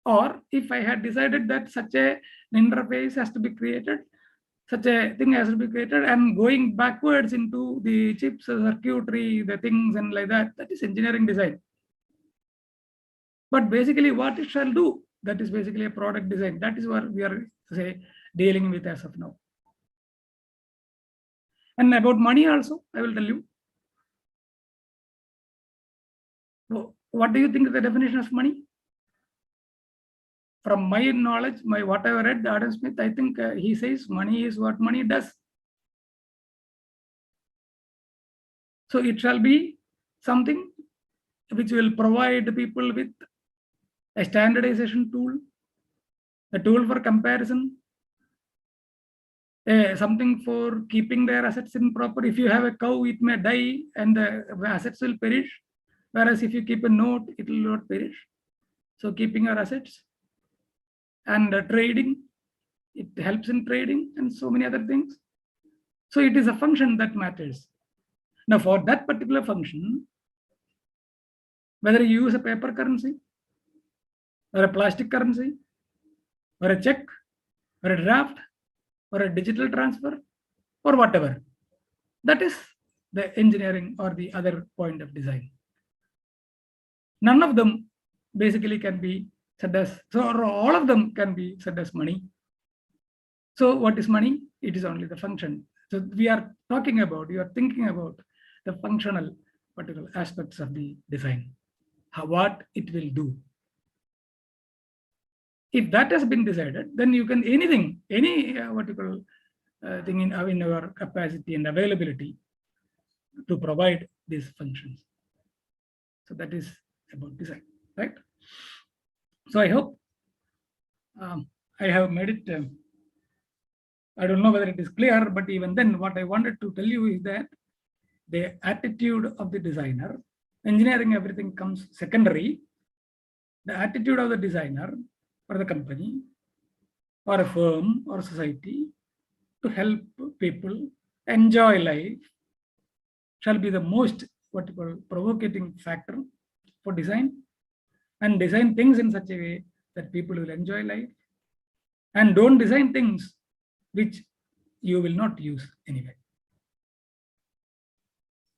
or if I had decided that such an interface has to be created, such a thing has to be created, and going backwards into the chips, circuitry, the things and like that, that is engineering design. But basically what it shall do, that is basically a product design. That is what we are, say, dealing with as of now. And about money also, I will tell you. So what do you think is the definition of money? From my knowledge, what I have read, Adam Smith, I think he says money is what money does. So it shall be something which will provide people with a standardization tool, a tool for comparison, something for keeping their assets in proper. If you have a cow, it may die and the assets will perish. Whereas if you keep a note, it will not perish. So keeping your assets and trading, it helps in trading and so many other things. So it is a function that matters. Now for that particular function, whether you use a paper currency or a plastic currency or a check or a draft or a digital transfer or whatever, that is the engineering or the other point of design. None of them basically can be said as, so all of them can be said as money. So what is money? It is only the function. So we are talking about, you are thinking about the functional particular aspects of the design, what it will do. If that has been decided, then you can anything, any what you call thing in our capacity and availability to provide these functions. So that is about design, right? So I hope I have made it. I don't know whether it is clear, but even then, what I wanted to tell you is that the attitude of the designer, engineering, everything comes secondary. The attitude of the designer or the company or a firm or society to help people enjoy life shall be the most what you call provocating factor for design, and design things in such a way that people will enjoy life, and don't design things which you will not use anyway.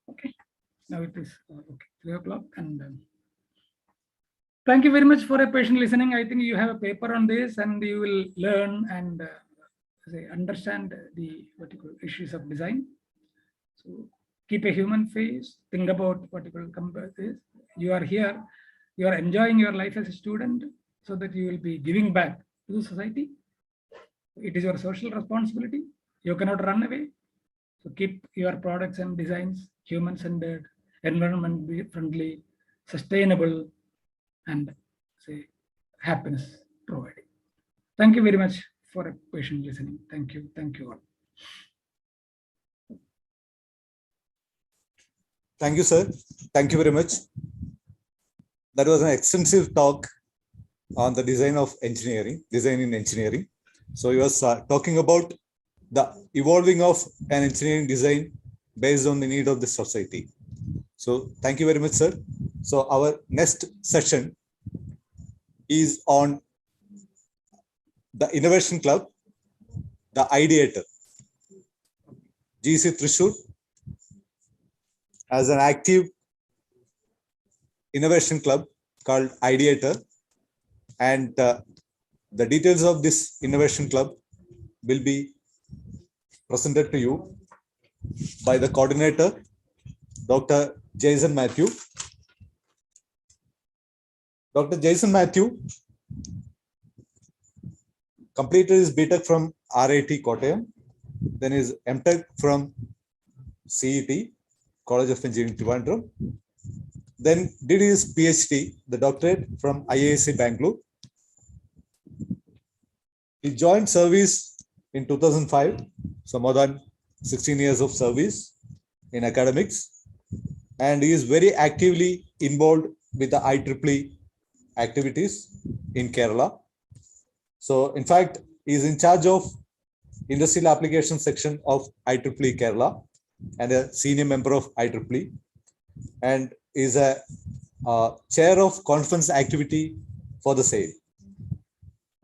Okay, now it is okay, 3 o'clock, and thank you very much for a patient listening. I think you have a paper on this, and you will learn and understand the what you call issues of design. So keep a human face. Think about what you call this. You are here. You are enjoying your life as a student, so that you will be giving back to the society. It is your social responsibility. You cannot run away. So keep your products and designs human-centered, environment-friendly, sustainable, and say happiness providing. Thank you very much for a patient listening. Thank you. Thank you all. Thank you, sir. Thank you very much. That was an extensive talk on the design of engineering, design in engineering. So he was talking about the evolving of an engineering design based on the need of the society. So thank you very much, sir. So our next session is on the Innovation Club, the Ideator. GC Thrissur has an active innovation club called Ideator, and the details of this innovation club will be presented to you by the coordinator, Dr. Jason Matthew. Dr. Jason Matthew completed his B.Tech from RIT Kottayam, then his M.Tech from CET, College of Engineering, Trivandrum. then did his PhD, the doctorate from IISc Bangalore. He joined service in 2005, so more than 16 years of service in academics, and he is very actively involved with the IEEE activities in Kerala. So in fact, he is in charge of Industrial Applications section of IEEE Kerala and a senior member of IEEE, and is a chair of conference activity for the same.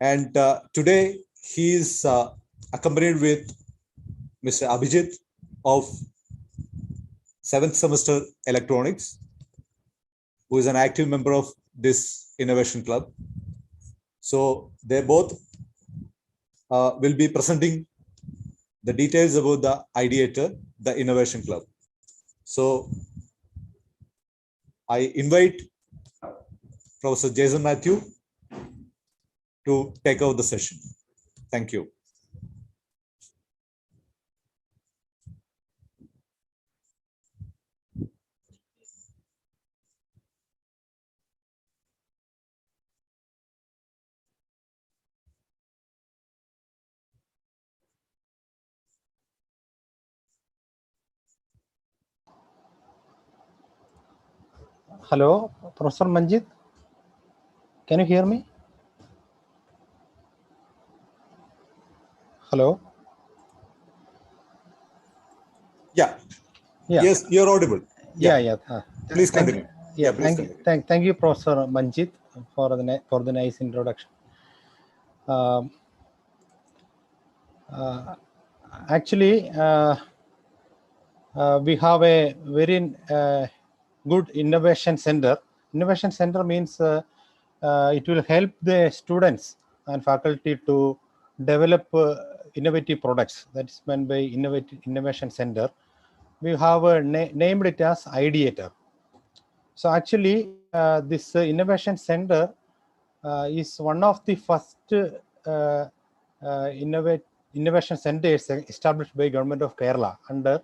And today he is accompanied with Mr. Abhijit of 7th semester electronics, who is an active member of this innovation club. So they both will be presenting the details about the Ideator, the innovation club. So I invite Professor Jason Matthew to take over the session. Thank you. Hello, Professor Manjit. Can you hear me? Hello. Yeah. Yeah. Yes, you're audible. Yeah. Please continue. Thank you, Professor Manjit, for the nice introduction. Actually, we have a very good innovation center. Innovation center means it will help the students and faculty to develop innovative products. That's meant by innovation center. We have named it as Ideator. So actually, this innovation center is one of the first innovation centers established by Government of Kerala under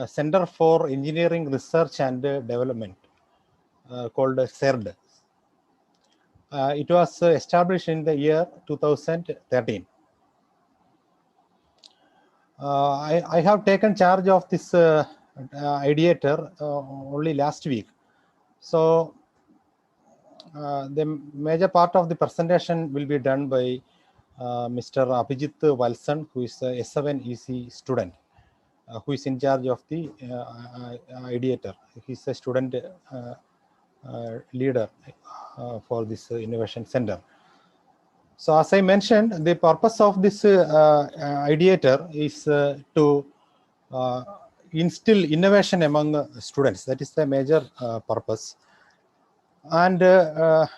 Center for Engineering Research and Development, called CERD. It was established in the year 2013. I have taken charge of this Ideator only last week. So the major part of the presentation will be done by Mr. Abhijit Valsan, who is a S7EC student, who is in charge of the Ideator. He's a student leader for this innovation center. So as I mentioned, the purpose of this Ideator is to instill innovation among students. That is the major purpose. And the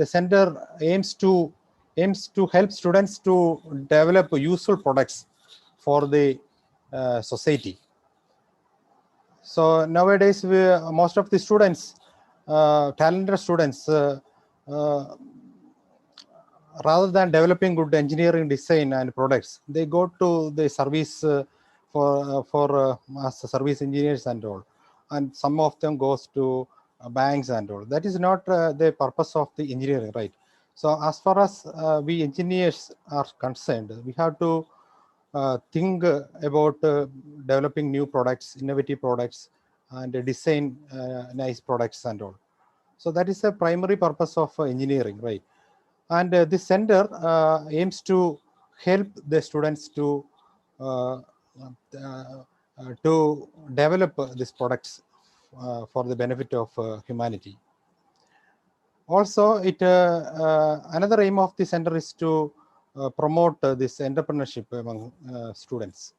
center aims to help students to develop useful products for the society. So nowadays, most of the students, talented students, rather than developing good engineering design and products, they go to the service as service engineers and all, and some of them goes to banks and all. That is not the purpose of the engineering, right? So as far as we engineers are concerned, we have to think about developing new products, innovative products, and design nice products and all. So that is the primary purpose of engineering, right? And this center aims to help the students to develop these products for the benefit of humanity. Also, another aim of the center is to promote this entrepreneurship among students.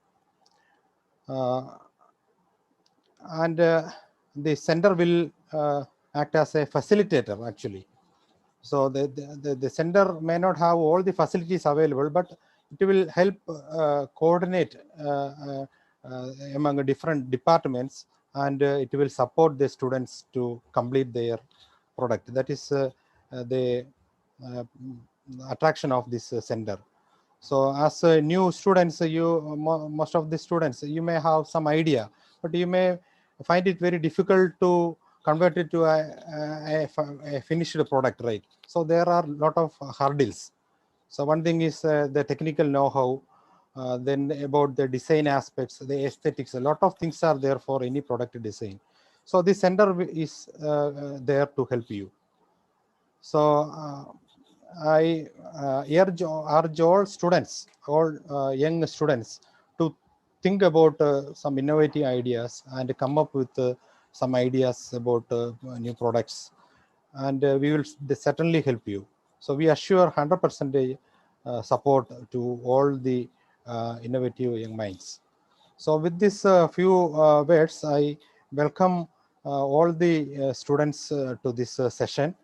And the center will act as a facilitator, actually. So the center may not have all the facilities available, but it will help coordinate among different departments, and it will support the students to complete their product. That is the attraction of this center. So as new students, most of the students, you may have some idea, but you may find it very difficult to convert it to a finished product, right? So there are a lot of hurdles. So one thing is the technical know-how, then about the design aspects, the aesthetics, a lot of things are there for any product design. So this center is there to help you. So I urge all students, all young students, to think about some innovative ideas and come up with some ideas about new products, and we will certainly help you. So we assure 100% support to all the innovative young minds. So with this few words, I welcome all the students to this session.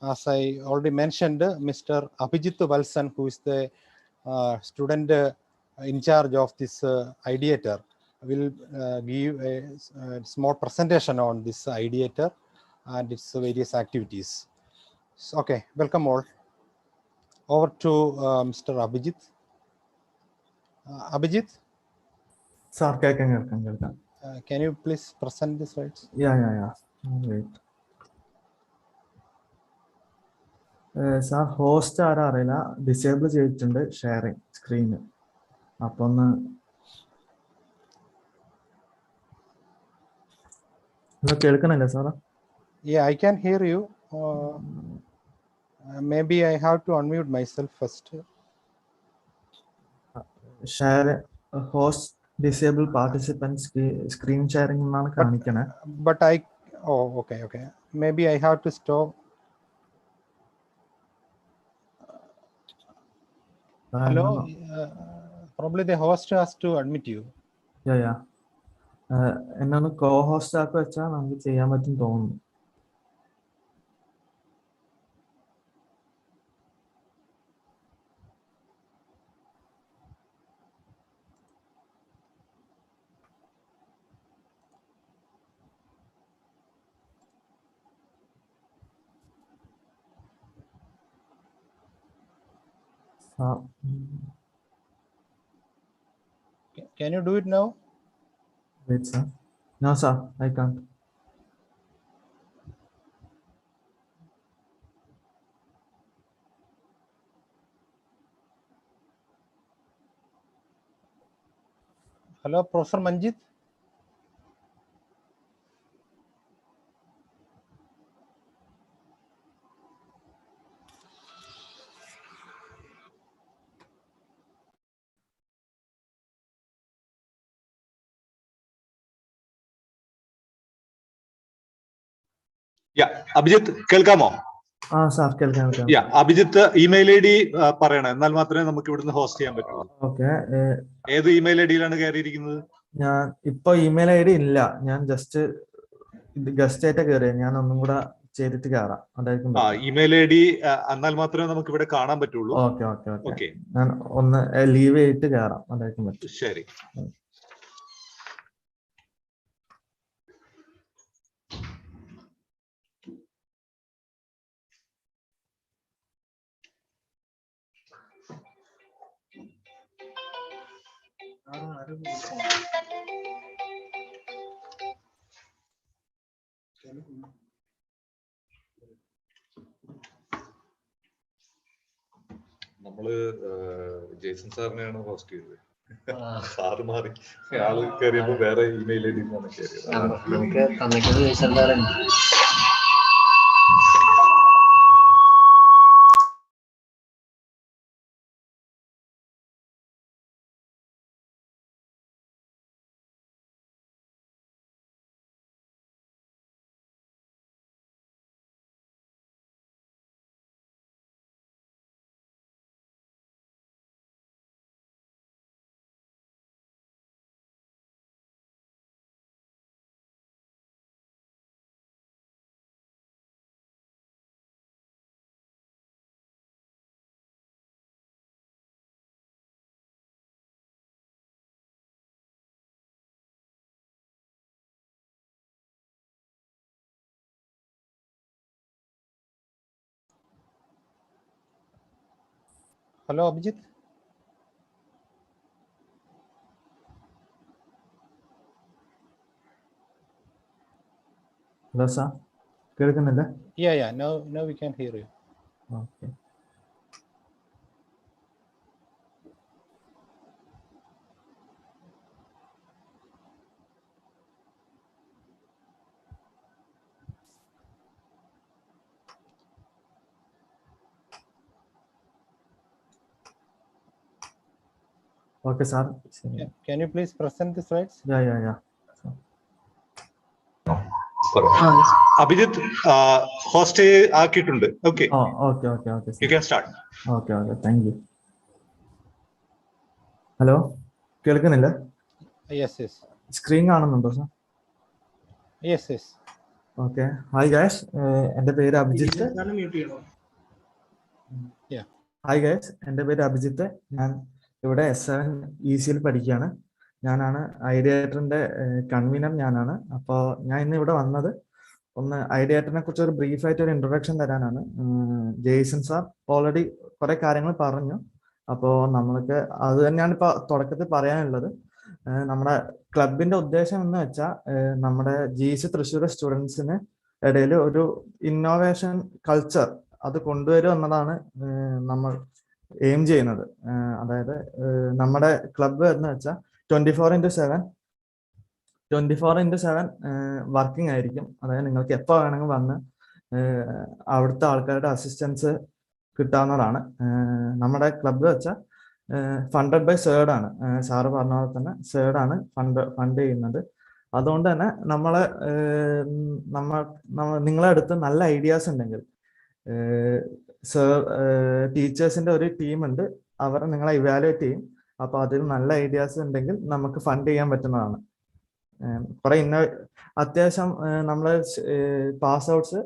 As I already mentioned, Mr. Abhijit Valsan, who is the student in charge of this ideator, will give a small presentation on this ideator and its various activities. So, okay, welcome all. Over to Mr. Abhijit. Abhijit, Sir, can can you please present the slides? Yeah. Wait. Sir, host ആരാറിയില്ല disable ചെയ്തിട്ടുണ്ട് sharing screen. അപ്പൊ ഒന്ന് കേൾക്കണല്ലേ സാറാ? Yeah, I can hear you. Maybe I have to unmute myself first. Share host disable participants screen sharing എന്നാണ് കാണിക്കണേ. But okay. Maybe I have to stop. Hello. Probably the host has to admit you. Yeah. എന്നെ ഒന്ന് കോ host ആക്കി വെച്ചാൽ നമുക്ക് ചെയ്യാൻ പറ്റും തോന്നുന്നു. Can you do it now? Wait, sir. No, sir, I can't. Hello, Professor Manjit. Abhijith കേൾക്കാമോ? Sir കേൾക്കാം. അഭിജിത്ത് ഇമെയിൽ ഐ ഡി പറയണം, എന്നാൽ മാത്രമേ നമുക്ക് ഇവിടുന്ന് ഹോസ്റ്റ് ചെയ്യാൻ പറ്റുള്ളൂ. ഓക്കെ. ഏത് ഇമെയിൽ ഐ ഡിയിലാണ് കയറിയിരിക്കുന്നത്? ഞാൻ ഇപ്പൊ ഇമെയിൽ ഐ ഡി ഇല്ല, ഞാൻ ജസ്റ്റ് ഗസ്റ്റ് ആയിട്ട് കയറിയ. ഞാൻ ഒന്നും കൂടെ ചെയ്തിട്ട് കയറാം, അതായിരിക്കും. ഇമെയിൽ ഐ ഡി എന്നാൽ മാത്രമേ നമുക്ക് ഇവിടെ കാണാൻ പറ്റുള്ളൂ. ഓക്കെ. ഞാൻ ഒന്ന് ലീവ് ചെയ്തിട്ട് കയറാം, അതായിരിക്കും പറ്റും. ശരി. നമ്മള് ജേസൺ സാറിനെയാണ് ഹോസ്റ്റ് ചെയ്തത്. സാറ് മാറി, ആള് കയറിയപ്പോ വേറെ ഇമെയിൽ ഐ ഡി കയറിയത്. Hello, Abhijit. എന്താ സാർ കേൾക്കുന്നില്ല? Yeah. Now we can hear you. Okay. Okay sir. Can you please present the slides? Yeah. Abhijit host ആക്കിയിട്ടുണ്ട്. Okay. Okay. You can start. Okay. Thank you. Hello, കേൾക്കുന്നില്ല? Yes. Screen കാണുന്നുണ്ടോ സാർ? Yes. ഓക്കെ. Hi guys, എൻ്റെ പേര് Abhijith. Hi guys, എൻ്റെ പേര് അഭിജിത്ത്. ഞാൻ ഇവിടെ S7 ECL പഠിക്കുകയാണ്. ഞാനാണ് ഐഡിയേറ്ററിൻ്റെ കൺവീനർ ഞാനാണ്. അപ്പോൾ ഞാൻ ഇന്ന് ഇവിടെ വന്നത് ഒന്ന് ഐഡിയേറ്ററിനെ കുറിച്ച് ഒരു ബ്രീഫായിട്ട് ഒരു ഇൻട്രൊഡക്ഷൻ തരാനാണ്. ജെയ്സൺ സാർ ഓൾറെഡി കുറേ കാര്യങ്ങൾ പറഞ്ഞു. അപ്പോൾ നമ്മൾക്ക് അത് തന്നെയാണ് ഇപ്പോൾ തുടക്കത്തിൽ പറയാനുള്ളത്. നമ്മുടെ ക്ലബിൻ്റെ ഉദ്ദേശം എന്ന് വെച്ചാൽ നമ്മുടെ GC തൃശ്ശൂർ സ്റ്റുഡൻസിന് ഇടയിൽ ഒരു ഇന്നോവേഷൻ കൾച്ചർ അത് കൊണ്ടുവരും എന്നതാണ് നമ്മൾ എയിം ചെയ്യുന്നത്. അതായത് നമ്മുടെ ക്ലബ്ബ് എന്ന് വെച്ചാൽ 24x7 വർക്കിംഗ് ആയിരിക്കും. അതായത് നിങ്ങൾക്ക് എപ്പോൾ വേണമെങ്കിൽ വന്ന് അവിടുത്തെ ആൾക്കാരുടെ അസിസ്റ്റൻസ് കിട്ടാവുന്നതാണ്. നമ്മുടെ ക്ലബ്ബ് വെച്ചാൽ ഫണ്ടഡ് ബൈ സേർഡ് ആണ്. സാറ് പറഞ്ഞ പോലെ തന്നെ സേർഡ് ആണ് ഫണ്ട് ചെയ്യുന്നത്. അതുകൊണ്ട് തന്നെ നിങ്ങളെ അടുത്ത് നല്ല ഐഡിയാസ് ഉണ്ടെങ്കിൽ ടീച്ചേഴ്സിന്റെ ഒരു ടീമുണ്ട്, അവർ നിങ്ങളെ ഇവാലുവേറ്റ് ചെയ്യും. അപ്പോൾ അതിൽ നല്ല ഐഡിയാസ് ഉണ്ടെങ്കിൽ നമുക്ക് ഫണ്ട് ചെയ്യാൻ പറ്റുന്നതാണ്. കുറെ അത്യാവശ്യം നമ്മൾ പാസ് ഔട്ട്സ്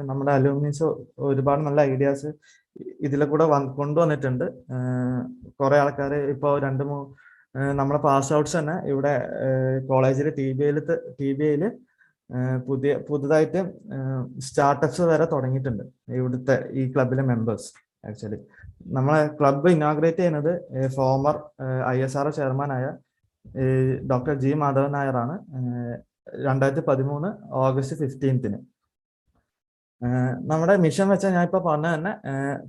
നമ്മുടെ അലൂമിനീസ് ഒരുപാട് നല്ല ഐഡിയാസ് ഇതിലെ കൂടെ കൊണ്ടുവന്നിട്ടുണ്ട്. കുറെ ആൾക്കാർ ഇപ്പോൾ നമ്മുടെ പാസ് ഔട്ട്സ് തന്നെ ഇവിടെ കോളേജിൽ TBIയിൽ പുതുതായിട്ട് സ്റ്റാർട്ടപ്സ് വരെ തുടങ്ങിയിട്ടുണ്ട് ഇവിടുത്തെ ഈ ക്ലബിലെ മെമ്പേഴ്സ്. ആക്ച്വലി നമ്മളെ ക്ലബ്ബ് ഇനോഗ്രേറ്റ് ചെയ്യുന്നത് ഫോമർ ISRO ചെയർമാനായ ഡോക്ടർ G മാധവൻ നായരാണ് 2013 ഓഗസ്റ്റ് 15. നമ്മുടെ മിഷൻ വെച്ചാൽ ഞാൻ ഇപ്പോൾ പറഞ്ഞ തന്നെ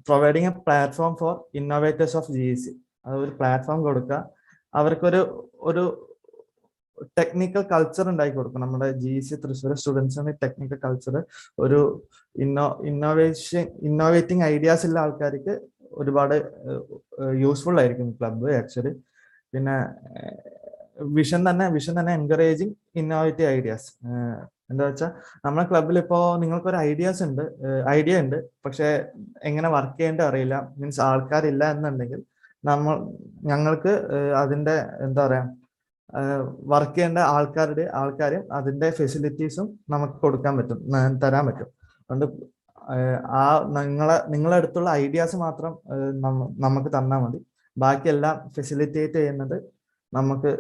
providing A platform for innovators of GEC. അതൊരു പ്ലാറ്റ്ഫോം കൊടുക്കുക, അവർക്കൊരു ടെക്നിക്കൽ കൾച്ചർ ഉണ്ടാക്കി കൊടുക്കും. നമ്മുടെ GEC തൃശ്ശൂർ സ്റ്റുഡൻസിന് ടെക്നിക്കൽ കൾച്ചർ, ഒരു ഇന്നോവേറ്റിംഗ് ഐഡിയാസ് ഉള്ള ആൾക്കാർക്ക് ഒരുപാട് യൂസ്ഫുൾ ആയിരിക്കും ക്ലബ്ബ് ആക്ച്വലി. പിന്നെ വിഷൻ തന്നെ എൻകറേജിങ് ഇന്നോവേറ്റീവ് ഐഡിയാസ്. എന്താ വെച്ചാൽ നമ്മുടെ ക്ലബ്ബിൽ ഇപ്പോൾ നിങ്ങൾക്കൊരു ഐഡിയ ഉണ്ട്, പക്ഷെ എങ്ങനെ വർക്ക് ചെയ്യേണ്ട അറിയില്ല, മീൻസ് ആൾക്കാരില്ല എന്നുണ്ടെങ്കിൽ ഞങ്ങൾക്ക് അതിന്റെ എന്താ പറയാ വർക്ക് ചെയ്യേണ്ട ആൾക്കാരും അതിന്റെ ഫെസിലിറ്റീസും നമുക്ക് തരാൻ പറ്റും. അതുകൊണ്ട് നിങ്ങളെ അടുത്തുള്ള ഐഡിയാസ് മാത്രം നമുക്ക് തന്നാൽ മതി. ബാക്കിയെല്ലാം ഫെസിലിറ്റേറ്റ് ചെയ്യുന്നത് നമുക്ക്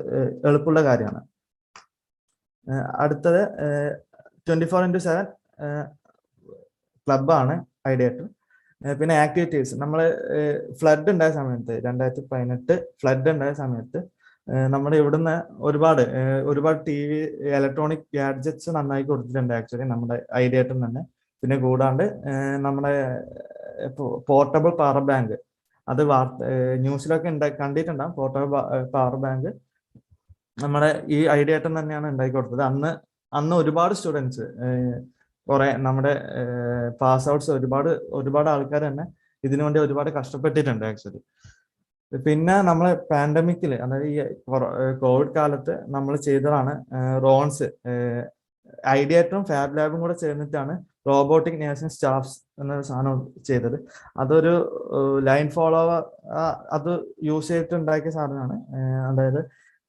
എളുപ്പമുള്ള കാര്യമാണ്. അടുത്തത് 24x7 ക്ലബ്ബാണ് ഐഡിയേറ്റർ. പിന്നെ ആക്ടിവിറ്റീസ്, നമ്മൾ ഫ്ലഡ് ഉണ്ടായ സമയത്ത് 2018 ഫ്ലഡ് ഉണ്ടായ സമയത്ത് നമ്മുടെ ഇവിടുന്ന് ഒരുപാട് TV ഇലക്ട്രോണിക് ഗാഡ്ജറ്റ്സ് നന്നായി കൊടുത്തിട്ടുണ്ട് ആക്ച്വലി നമ്മുടെ ഐഡിയേറ്റർ തന്നെ. പിന്നെ കൂടാണ്ട് നമ്മുടെ പോർട്ടബിൾ പവർ ബാങ്ക്, അത് ന്യൂസിലൊക്കെ കണ്ടിട്ടുണ്ടാകും. പോർട്ടബിൾ പവർ ബാങ്ക് നമ്മുടെ ഈ ഐഡിയേറ്റർ തന്നെയാണ് ഉണ്ടാക്കി കൊടുത്തത്. അന്ന് ഒരുപാട് സ്റ്റുഡൻസ് കുറെ നമ്മുടെ പാസ് ഔട്ട്സ് ഒരുപാട് ആൾക്കാർ തന്നെ ഇതിനു വേണ്ടി ഒരുപാട് കഷ്ടപ്പെട്ടിട്ടുണ്ട് ആക്ച്വലി. പിന്നെ നമ്മളെ പാൻഡമിക്കിൽ, അതായത് ഈ കോവിഡ് കാലത്ത് നമ്മൾ ചെയ്തതാണ് റോൺസ്. ഐഡിയേറ്ററും ഫാബ് ലാബും കൂടെ ചേർന്നിട്ടാണ് റോബോട്ടിക് നേഴ്സിംഗ് സ്റ്റാഫ്സ് എന്നൊരു സാധനം ചെയ്തത്. അതൊരു ലൈൻ ഫോളോവർ അത് യൂസ് ചെയ്തിട്ടുണ്ടാക്കിയ സാധനമാണ്. അതായത്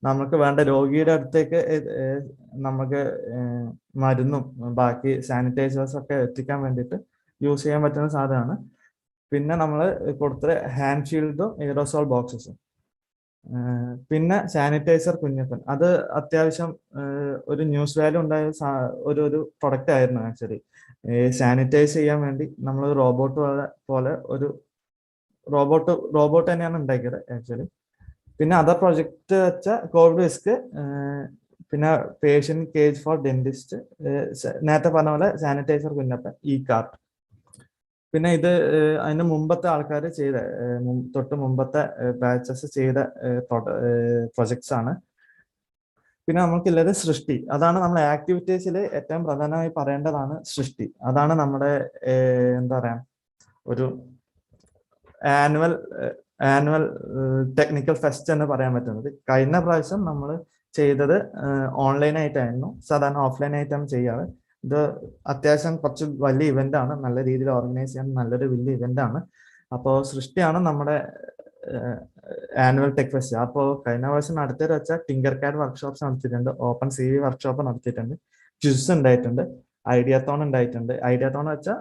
നമുക്ക് വേണ്ട രോഗിയുടെ അടുത്തേക്ക് നമുക്ക് മരുന്നും ബാക്കി സാനിറ്റൈസേഴ്സ് ഒക്കെ എത്തിക്കാൻ വേണ്ടിയിട്ട് യൂസ് ചെയ്യാൻ പറ്റുന്ന സാധനമാണ്. പിന്നെ നമ്മൾ കൊടുത്ത ഹാൻഡ് ഷീൽഡും എയറോസോൾ ബോക്സസും. പിന്നെ സാനിറ്റൈസർ കുഞ്ഞപ്പൻ, അത് അത്യാവശ്യം ഒരു ന്യൂസ് വാല്യൂ ഉണ്ടായ ഒരു പ്രൊഡക്റ്റ് ആയിരുന്നു ആക്ച്വലി. സാനിറ്റൈസ് ചെയ്യാൻ വേണ്ടി നമ്മൾ പോലെ ഒരു റോബോട്ട് തന്നെയാണ് ഉണ്ടാക്കിയത് ആക്ച്വലി. പിന്നെ അതർ പ്രൊജക്ട് വെച്ച കോവിഡ് റിസ്ക് പിന്നെ പേഷ്യന്റ് കേജ് ഫോർ ഡെന്റിസ്റ്റ്, നേരത്തെ പറഞ്ഞ പോലെ സാനിറ്റൈസർ കുഞ്ഞപ്പൻ, ഇ കാർട്ട്. പിന്നെ ഇത് അതിന് മുമ്പത്തെ ആൾക്കാർ ചെയ്ത തൊട്ട് മുമ്പത്തെ ബാച്ചസ് ചെയ്ത പ്രൊജക്ട്സ് ആണ്. പിന്നെ നമുക്കുള്ളത് സൃഷ്ടി. അതാണ് നമ്മൾ ആക്ടിവിറ്റീസിൽ ഏറ്റവും പ്രധാനമായി പറയേണ്ടതാണ് സൃഷ്ടി. അതാണ് നമ്മുടെ എന്താ പറയാ ഒരു ആനുവൽ ടെക്നിക്കൽ ഫെസ്റ്റ് എന്ന് പറയാൻ പറ്റുന്നത്. കഴിഞ്ഞ പ്രാവശ്യം നമ്മൾ ചെയ്തത് ഓൺലൈൻ ആയിട്ടായിരുന്നു, സാധാരണ ഓഫ്ലൈൻ ആയിട്ടാണ് ചെയ്യാറ്. ഇത് അത്യാവശ്യം കുറച്ച് വലിയ ഇവന്റ് ആണ്, നല്ല രീതിയിൽ ഓർഗനൈസ് ചെയ്യാൻ നല്ലൊരു വലിയ ഇവന്റ് ആണ്. അപ്പോൾ സൃഷ്ടിയാണ് നമ്മുടെ ആനുവൽ ടെക് ഫെസ്റ്റ്. അപ്പോൾ കഴിഞ്ഞ പ്രാവശ്യം നടത്തിയത് വെച്ചാൽ ടിങ്കർ കാഡ് വർക്ക്ഷോപ്സ് നടത്തിയിട്ടുണ്ട്, ഓപ്പൺ CV വർക്ക്ഷോപ്പ് നടത്തിയിട്ടുണ്ട്, ക്വിസ് ഉണ്ടായിട്ടുണ്ട്, ഐഡിയാത്തോൺ ഉണ്ടായിട്ടുണ്ട്. ഐഡിയാത്തോൺ വെച്ചാൽ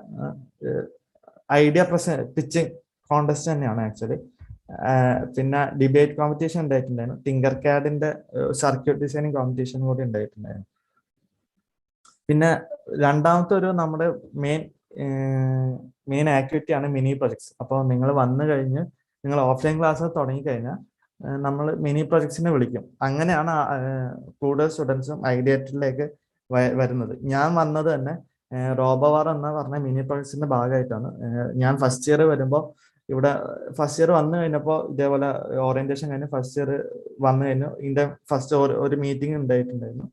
ഐഡിയ പിച്ചിങ് കോൺടെസ്റ്റ് തന്നെയാണ് ആക്ച്വലി. പിന്നെ ഡിബേറ്റ് കോമ്പറ്റീഷൻ ഉണ്ടായിട്ടുണ്ടായിരുന്നു, ടിങ്കർ കാഡിന്റെ സർക്യൂട്ട് ഡിസൈനിങ് കോമ്പറ്റീഷൻ കൂടി ഉണ്ടായിട്ടുണ്ടായിരുന്നു. പിന്നെ രണ്ടാമത്തെ ഒരു നമ്മുടെ മെയിൻ ആക്ടിവിറ്റി ആണ് മിനി പ്രൊജക്ട്സ്. അപ്പോൾ നിങ്ങൾ വന്നു കഴിഞ്ഞ് നിങ്ങൾ ഓഫ്ലൈൻ ക്ലാസ് തുടങ്ങിക്കഴിഞ്ഞാൽ നമ്മൾ മിനി പ്രൊജക്ട്സിനെ വിളിക്കും. അങ്ങനെയാണ് കൂടുതൽ സ്റ്റുഡൻസും ഐഡിയേറ്ററിലേക്ക് വരുന്നത്. ഞാൻ വന്നത് തന്നെ റോബോവാർ എന്ന് പറഞ്ഞ മിനി പ്രൊജക്ട്സിന്റെ ഭാഗമായിട്ടാണ്. ഞാൻ ഫസ്റ്റ് ഇയർ വരുമ്പോൾ ഇവിടെ ഫസ്റ്റ് ഇയർ വന്നു കഴിഞ്ഞപ്പോൾ ഇതേപോലെ ഓറിയന്റേഷൻ കഴിഞ്ഞ് ഫസ്റ്റ് ഇയർ വന്നു കഴിഞ്ഞു. ഇതിന്റെ ഫസ്റ്റ് ഒരു മീറ്റിംഗ് ഉണ്ടായിട്ടുണ്ടായിരുന്നു.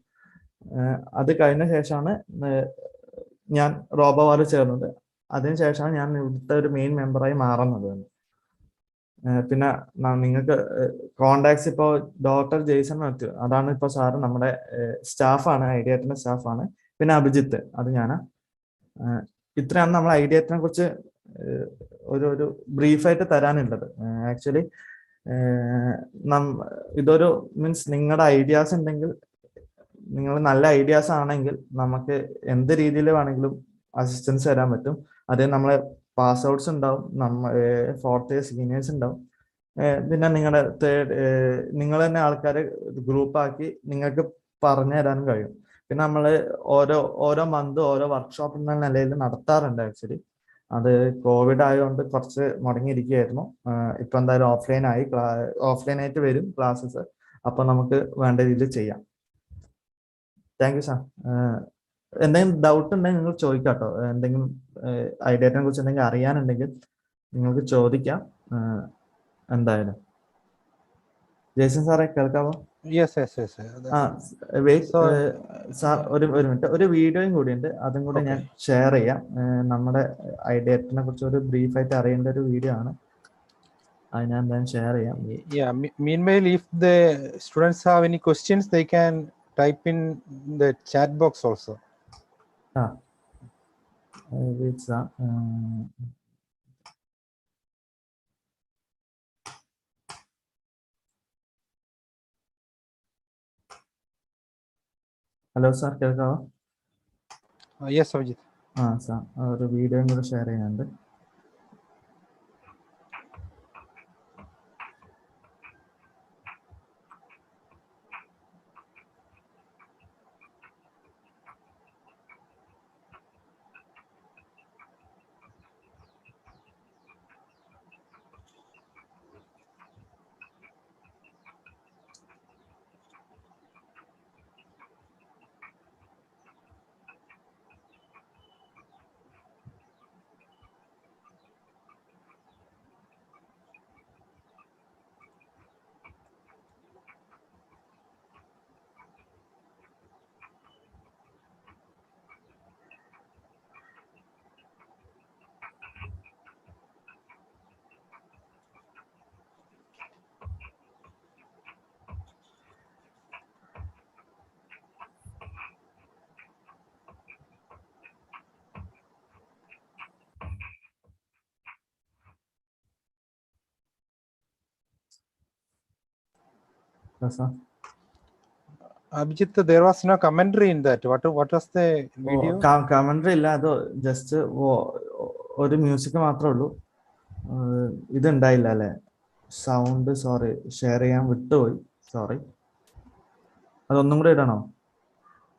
അത് കഴിഞ്ഞ ശേഷമാണ് ഞാൻ റോബോവാർ ചേർന്നത്. അതിനുശേഷമാണ് ഞാൻ ഇവിടുത്തെ ഒരു മെയിൻ മെമ്പറായി മാറുന്നത്. പിന്നെ നിങ്ങൾക്ക് കോണ്ടാക്ട്സ് ഇപ്പോൾ ഡോക്ടർ ജെയ്സൺ മാത്യു, അതാണ് ഇപ്പോൾ സാറ് നമ്മുടെ സ്റ്റാഫാണ്, ഐഡിയേറ്ററിന്റെ സ്റ്റാഫാണ്. പിന്നെ അഭിജിത്ത്, അത് ഞാനാ. ഇത്രയാണ് നമ്മൾ ഐഡിയേറ്ററിനെ കുറിച്ച് ഒരു ബ്രീഫായിട്ട് തരാനുള്ളത്. ആക്ച്വലി ഇതൊരു മീൻസ് നിങ്ങളുടെ ഐഡിയാസ് ഉണ്ടെങ്കിൽ, നിങ്ങൾ നല്ല ഐഡിയാസ് ആണെങ്കിൽ നമുക്ക് എന്ത് രീതിയിൽ വേണമെങ്കിലും അസിസ്റ്റൻസ് തരാൻ പറ്റും. അതേ നമ്മളെ പാസ് ഔട്ട്സ് ഉണ്ടാവും, ഫോർത്ത് ഇയർ സീനിയേഴ്സ് ഉണ്ടാവും. പിന്നെ നിങ്ങളുടെ നിങ്ങൾ തന്നെ ആൾക്കാരെ ഗ്രൂപ്പാക്കി നിങ്ങൾക്ക് പറഞ്ഞു തരാനും കഴിയും. പിന്നെ നമ്മൾ ഓരോ മന്ത് ഓരോ വർക്ക്ഷോപ്പ് എന്ന നിലയിൽ നടത്താറുണ്ട്. ആക്ച്വലി അത് കോവിഡ് ആയതുകൊണ്ട് കുറച്ച് മുടങ്ങിയിരിക്കുകയായിരുന്നു. ഇപ്പൊ എന്തായാലും ഓഫ്ലൈൻ ആയിട്ട് വരും ക്ലാസ്സസ്. അപ്പൊ നമുക്ക് വേണ്ട രീതിയിൽ ചെയ്യാം. Thank you sir. എന്തെങ്കിലും ഡൗട്ട് ഉണ്ടെങ്കിൽ നിങ്ങൾ ചോദിക്കാട്ടോ. എന്തെങ്കിലും ഐഡിയറ്റിനെ കുറിച്ച് എന്തെങ്കിലും അറിയാനുണ്ടെങ്കിൽ നിങ്ങൾക്ക് ചോദിക്കാം. എന്തായാലും ജയ്സൺ സാറെ കേൾക്കാവോ? സാർ ഒരു മിനിറ്റ്, ഒരു വീഡിയോയും കൂടി ഉണ്ട്, അതും കൂടി ഞാൻ ഷെയർ ചെയ്യാം. നമ്മുടെ ഐഡിയറ്റിനെ കുറിച്ച് ഒരു ബ്രീഫായിട്ട് അറിയേണ്ട ഒരു വീഡിയോ ആണ്, അത് ഞാൻ എന്തായാലും ഷെയർ ചെയ്യാം. Meanwhile, if the students have any questions, they can type in the chat box also. Hello sir കേൾക്കാവോ? Yes, Avijit. സാർ ഒരു വീഡിയോയും കൂടെ ഷെയർ ചെയ്യാനുണ്ട്. Abhijit, there was no commentary in that. What was the video? Commentary ഇല്ല, അത് just ഒരു music മാത്രമേ ഉള്ളൂ. ഇതുണ്ടായില്ല അല്ലെ സൗണ്ട്? സോറി, ഷെയർ ചെയ്യാൻ വിട്ടുപോയി, സോറി. അതൊന്നും കൂടെ ഇടണോ?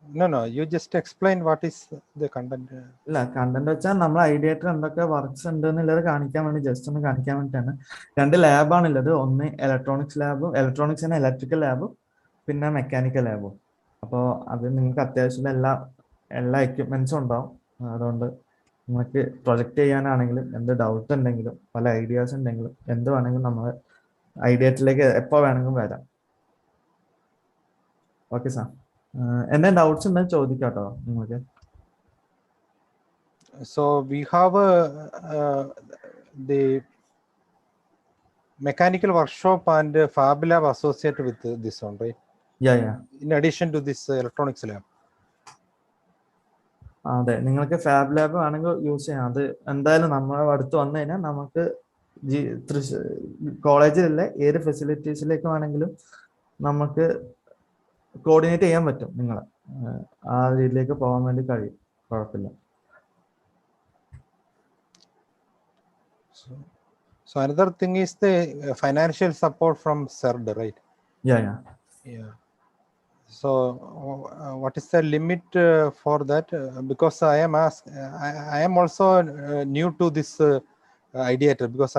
No, you just explain what is the content. ഇല്ല, കണ്ടന്റ് വെച്ചാൽ നമ്മൾ ഐഡിയേറ്റർ എന്തൊക്കെ വർക്ക്സ് ഉണ്ട് എന്നുള്ളത് കാണിക്കാൻ വേണ്ടി, ജസ്റ്റ് ഒന്ന് കാണിക്കാൻ വേണ്ടിയിട്ടാണ്. 2 ലാബാണുള്ളത്, ഒന്ന് ഇലക്ട്രോണിക്സ് ലാബും, ഇലക്ട്രോണിക്സിന് ഇലക്ട്രിക്കൽ ലാബും, പിന്നെ മെക്കാനിക്കൽ ലാബും. അപ്പോൾ അത് നിങ്ങൾക്ക് അത്യാവശ്യം എല്ലാ എക്യുപ്മെന്റ്സും ഉണ്ടാവും. അതുകൊണ്ട് നിങ്ങൾക്ക് പ്രൊജക്റ്റ് ചെയ്യാനാണെങ്കിലും എന്ത് ഡൗട്ട് ഉണ്ടെങ്കിലും പല ഐഡിയാസ് ഉണ്ടെങ്കിലും എന്ത് വേണമെങ്കിലും നമ്മൾ ഐഡിയറ്റിലേക്ക് എപ്പോൾ വേണമെങ്കിലും വരാം. ഓക്കെ സാർ, എന്തെങ്കിലും ഡൗട്ട്സ് ഉണ്ടെങ്കിൽ ചോദിക്കാം കേട്ടോ നിങ്ങൾക്ക്. So we have the mechanical workshop and Fab Lab associated with this one, right? Yeah. In addition to this electronics lab. അതെ, നിങ്ങൾക്ക് ഫാബ് ലാബ് ആണെങ്കിൽ യൂസ് ചെയ്യാം. അത് എന്തായാലും നമ്മളെ അടുത്ത് വന്നു കഴിഞ്ഞാൽ നമുക്ക് കോളേജിലുള്ള ഏത് ഫെസിലിറ്റീസിലേക്ക് വേണമെങ്കിലും നമുക്ക് കോർഡിനേറ്റ് ചെയ്യാൻ പറ്റും. നിങ്ങളെ ആ രീതിയിലേക്ക് പോകാൻ വേണ്ടി കഴിയും, കുഴപ്പമില്ല. So another thing is the financial support from CERD, right? Yeah. So what is the limit for that? Because I am also new to this ideator, because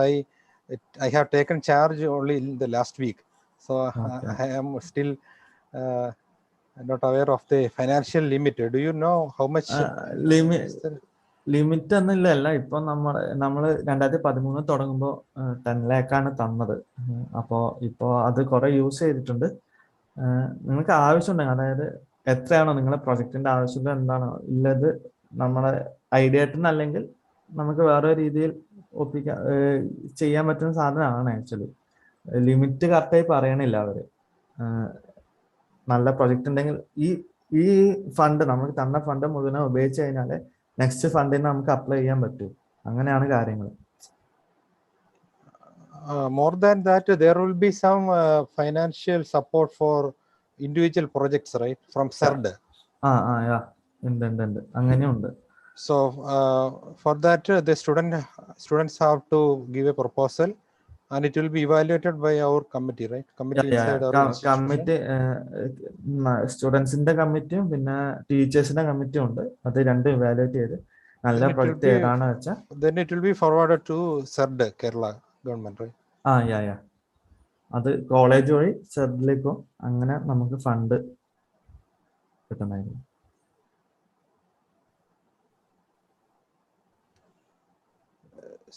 I have taken charge only in the last week. So Okay. I am still not aware of the financial limit. Do you know how much? Limit ഒന്നുമില്ല. ഇപ്പൊ നമ്മള് 2013 തുടങ്ങുമ്പോൾ 10 ലാഖാണ് തന്നത്. അപ്പോൾ ഇപ്പോൾ അത് കുറെ use ചെയ്തിട്ടുണ്ട്. നിങ്ങൾക്ക് ആവശ്യമുണ്ടെങ്കിൽ, അതായത് എത്രയാണോ നിങ്ങളെ പ്രൊജക്റ്റിന്റെ ആവശ്യകത എന്താണോ ഉള്ളത്, നമ്മളെ ഐഡിയേറ്ററിന് അല്ലെങ്കിൽ നമുക്ക് വേറെ രീതിയിൽ ചെയ്യാൻ പറ്റുന്ന സാധനമാണ്. ആക്ച്വലി ലിമിറ്റ് കറക്റ്റായി പറയണില്ല അവര്. നല്ല പ്രൊജക്റ്റ് ഉണ്ടെങ്കിൽ ഈ ഫണ്ട്, നമുക്ക് തന്ന ഫണ്ട് മുഴുവൻ ഉപയോഗിച്ച് കഴിഞ്ഞാൽ നെക്സ്റ്റ് ഫണ്ടിന് നമുക്ക് അപ്ലൈ ചെയ്യാൻ പറ്റും. അങ്ങനെയാണ് കാര്യങ്ങൾ. More than that, there will be some financial support for individual projects, right, from CERD. ഉണ്ട് അങ്ങനെയുണ്ട്. So for that the students have to give a proposal and it will be evaluated by our committee, right? Inside our committee, സ്റ്റുഡൻസിന്റെ കമ്മിറ്റിയും പിന്നെ ടീച്ചേഴ്സിന്റെ കമ്മിറ്റിയും ഉണ്ട്. അത് രണ്ടും evaluate ചെയ്ത് നല്ല പ്രൊജക്ട് ഏതാണെന്ന് വെച്ചാൽ then it will be forwarded to CERD, Kerala government, right? അത് കോളേജ് വഴി CERDിലേക്കോ അങ്ങനെ നമുക്ക് ഫണ്ട് കിട്ടുന്നതായിരിക്കും.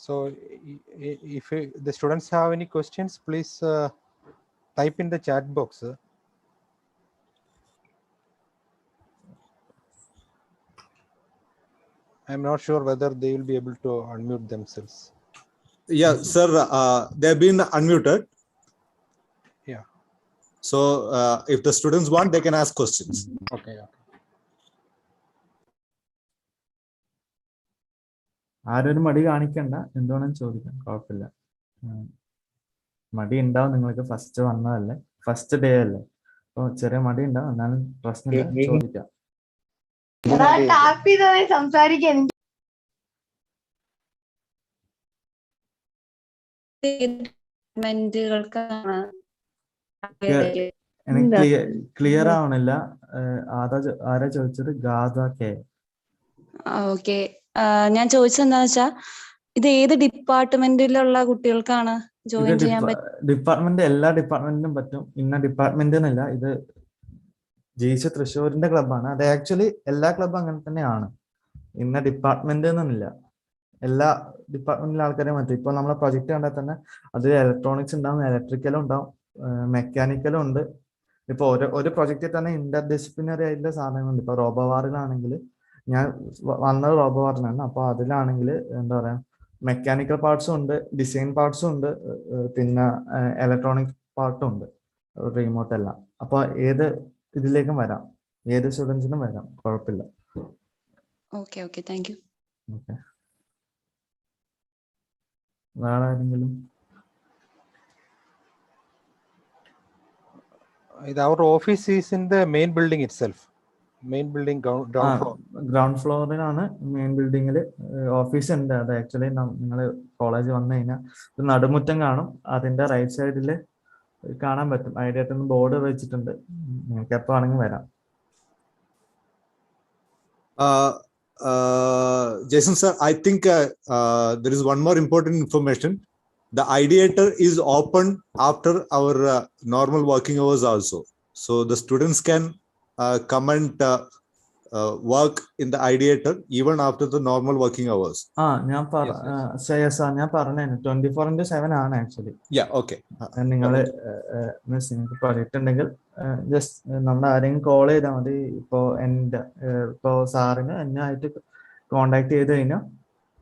So if the students have any questions, please type in the chat box. I'm not sure whether they will be able to unmute themselves. Yeah, sir, they've been unmuted. Yeah. So if the students want, they can ask questions. Okay. ആരും മടി കാണിക്കണ്ട, എന്തുവേണം ചോദിക്കാം, കുഴപ്പമില്ല. മടി ഉണ്ടാവും, നിങ്ങൾക്ക് first വന്നതല്ലേ, first day അല്ലേ, അപ്പൊ ചെറിയ മടി ഉണ്ടാവും, എന്നാലും പ്രശ്നമില്ല, ചോദിക്കാം. എനിക്ക് ക്ലിയർ ആവണില്ല. ആരാ ചോദിച്ചത്? ഗാഥ കെ. ഓക്കെ, ഞാൻ ചോദിച്ചത് എന്താന്ന് വെച്ചാ, ഇത് ഏത് ഡിപ്പാർട്ട്മെന്റിലുള്ള കുട്ടികൾക്കാണ് ജോയിൻ ചെയ്യാൻ പറ്റും? ഡിപ്പാർട്ട്മെന്റ്, എല്ലാ ഡിപ്പാർട്ട്മെന്റിനും പറ്റും. ഇന്ന ഡിപ്പാർട്ട്മെന്റ് എന്നല്ല, ഇത് ജയിച്ച തൃശ്ശൂരിന്റെ ക്ലബ്ബാണ്. അത് ആക്ച്വലി എല്ലാ ക്ലബ്ബും അങ്ങനെ തന്നെയാണ്. ഇന്ന ഡിപ്പാർട്ട്മെന്റ് എന്നില്ല, എല്ലാ ഡിപ്പാർട്ട്മെന്റിലെ ആൾക്കാരെയും പറ്റും. ഇപ്പൊ നമ്മളെ പ്രൊജക്ട് കണ്ടാൽ തന്നെ അത് ഇലക്ട്രോണിക്സ് ഉണ്ടാവും, ഇലക്ട്രിക്കലും ഉണ്ടാവും, മെക്കാനിക്കലും ഉണ്ട്. ഇപ്പൊ ഒരു പ്രൊജക്റ്റിൽ തന്നെ ഇന്റർ ഡിസിപ്ലിനറി ആയിട്ടുള്ള സാധനങ്ങളുണ്ട്. ഇപ്പൊ റോബോവാറിലാണെങ്കിൽ ഞാൻ വന്നത് റോബോവാറിലാണ്. അപ്പൊ അതിലാണെങ്കിൽ എന്താ പറയാ, മെക്കാനിക്കൽ പാർട്സും ഉണ്ട്, ഡിസൈൻ പാർട്സും ഉണ്ട്, പിന്നെ ഇലക്ട്രോണിക് പാർട്ടും ഉണ്ട്, റിമോട്ട് എല്ലാം. അപ്പൊ ഏത് ഇതിലേക്കും വരാം, ഏത് സ്റ്റുഡൻസിനും വരാം, കുഴപ്പമില്ല. Okay, thank U. ഓക്കെ, വേറെ ആരെങ്കിലും? Our office is in the main building itself. Main building, ground floor. Ground ഫ്ലോറിലാണ് മെയിൻ ബിൽഡിങ്ങിൽ ഓഫീസ് ഉണ്ട്. അത് ആക്ച്വലി നിങ്ങൾ കോളേജ് വന്നു കഴിഞ്ഞാൽ ഒരു നടുമുറ്റം കാണും, അതിന്റെ റൈറ്റ് സൈഡിൽ കാണാൻ പറ്റും. ഐഡിയായിട്ട് ബോർഡ് വെച്ചിട്ടുണ്ട്, നിങ്ങൾക്ക് എപ്പോ ആണെങ്കിൽ വരാം. Jason sir, I think there is one more important information. The ideator is open after our normal working hours also. So the students can come and work in the ideator even after the normal working hours? ഞാൻ ഞാൻ പറഞ്ഞു 24/7 ആണ് actually. Yeah, okay. നിങ്ങള് means നിങ്ങൾക്ക് project ഉണ്ടെങ്കിൽ just നമ്മൾ ആരെങ്കിലും call ചെയ്താൽ മതി. ഇപ്പോ സാറിന് എന്നെ ആയിട്ട് കോണ്ടാക്ട് ചെയ്ത് കഴിഞ്ഞാൽ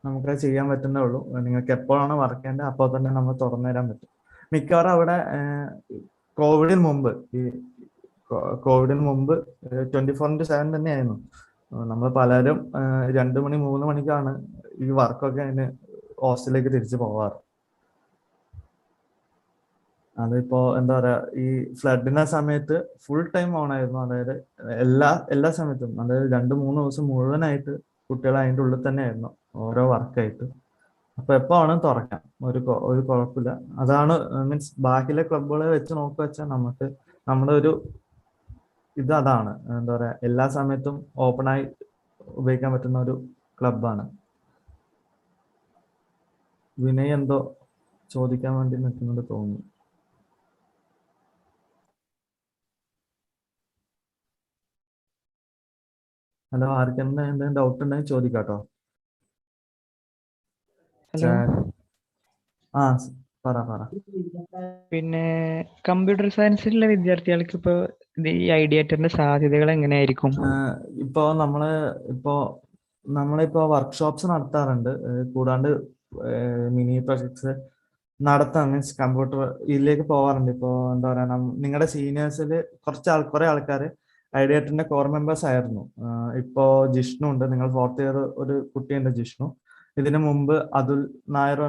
നമുക്ക് ചെയ്യാൻ പറ്റുന്നേ ഉള്ളൂ. നിങ്ങൾക്ക് എപ്പോഴാണ് വർക്ക് ചെയ്യേണ്ടത് അപ്പോൾ തന്നെ നമ്മൾ തുറന്നു തരാൻ പറ്റും. മിക്കവാറും അവിടെ കോവിഡിന് മുമ്പ് 24/7 തന്നെയായിരുന്നു. നമ്മൾ പലരും 2 മണി 3 മണിക്കാണ് ഈ വർക്കൊക്കെ അതിന് ഹോസ്റ്റലിലേക്ക് തിരിച്ചു പോവാറ്. അതിപ്പോ എന്താ പറയാ, ഈ ഫ്ലഡിന്റെ സമയത്ത് ഫുൾ ടൈം ഓൺ ആയിരുന്നു. അതായത് എല്ലാ സമയത്തും, അതായത് 2-3 ദിവസം മുഴുവനായിട്ട് കുട്ടികൾ അതിൻ്റെ ഉള്ളിൽ തന്നെ ആയിരുന്നു ഓരോ വർക്കായിട്ട്. അപ്പൊ എപ്പോ വേണം തുറക്കാം, ഒരു കുഴപ്പമില്ല. അതാണ് മീൻസ് ബാക്കിയുള്ള ക്ലബുകളെ വെച്ച് നോക്കുക വെച്ചാൽ നമുക്ക് നമ്മുടെ ഒരു അതാണ് എന്താ പറയാ, എല്ലാ സമയത്തും ഓപ്പണായി ഉപയോഗിക്കാൻ പറ്റുന്ന ഒരു ക്ലബാണ്. വിനയ് എന്തോ ചോദിക്കാൻ വേണ്ടി നിൽക്കുന്നത് തോന്നുന്നു. ഹലോ, ആർക്കെന്താ എന്തെങ്കിലും ഡൗട്ട് ഉണ്ടെങ്കിൽ ചോദിക്കാട്ടോ. പറ. പിന്നെ കമ്പ്യൂട്ടർ സയൻസിലുള്ള വിദ്യാർത്ഥികൾക്ക് ഇപ്പൊ ഈ ഐഡിയേറ്ററിന്റെ സാധ്യതകൾ എങ്ങനെയായിരിക്കും? നമ്മളിപ്പോ വർക്ക്ഷോപ്സ് നടത്താറുണ്ട്. കൂടാണ്ട് മിനി പ്രൊജക്ട്സ് നടത്താൻ, മീൻസ് കമ്പ്യൂട്ടർ ഇതിലേക്ക് പോവാറുണ്ട്. ഇപ്പോ എന്താ പറയാ, നിങ്ങളുടെ സീനിയേഴ്സിൽ കുറെ ആൾക്കാർ ഐഡിയേറ്ററിന്റെ കോർ മെമ്പേഴ്സ് ആയിരുന്നു. ഇപ്പോ ജിഷ്ണു ഉണ്ട്, നിങ്ങൾ 4th ഇയർ ഒരു കുട്ടിയുണ്ട് ജിഷ്ണു. ഇതിനു മുമ്പ് അതുൽ നായർ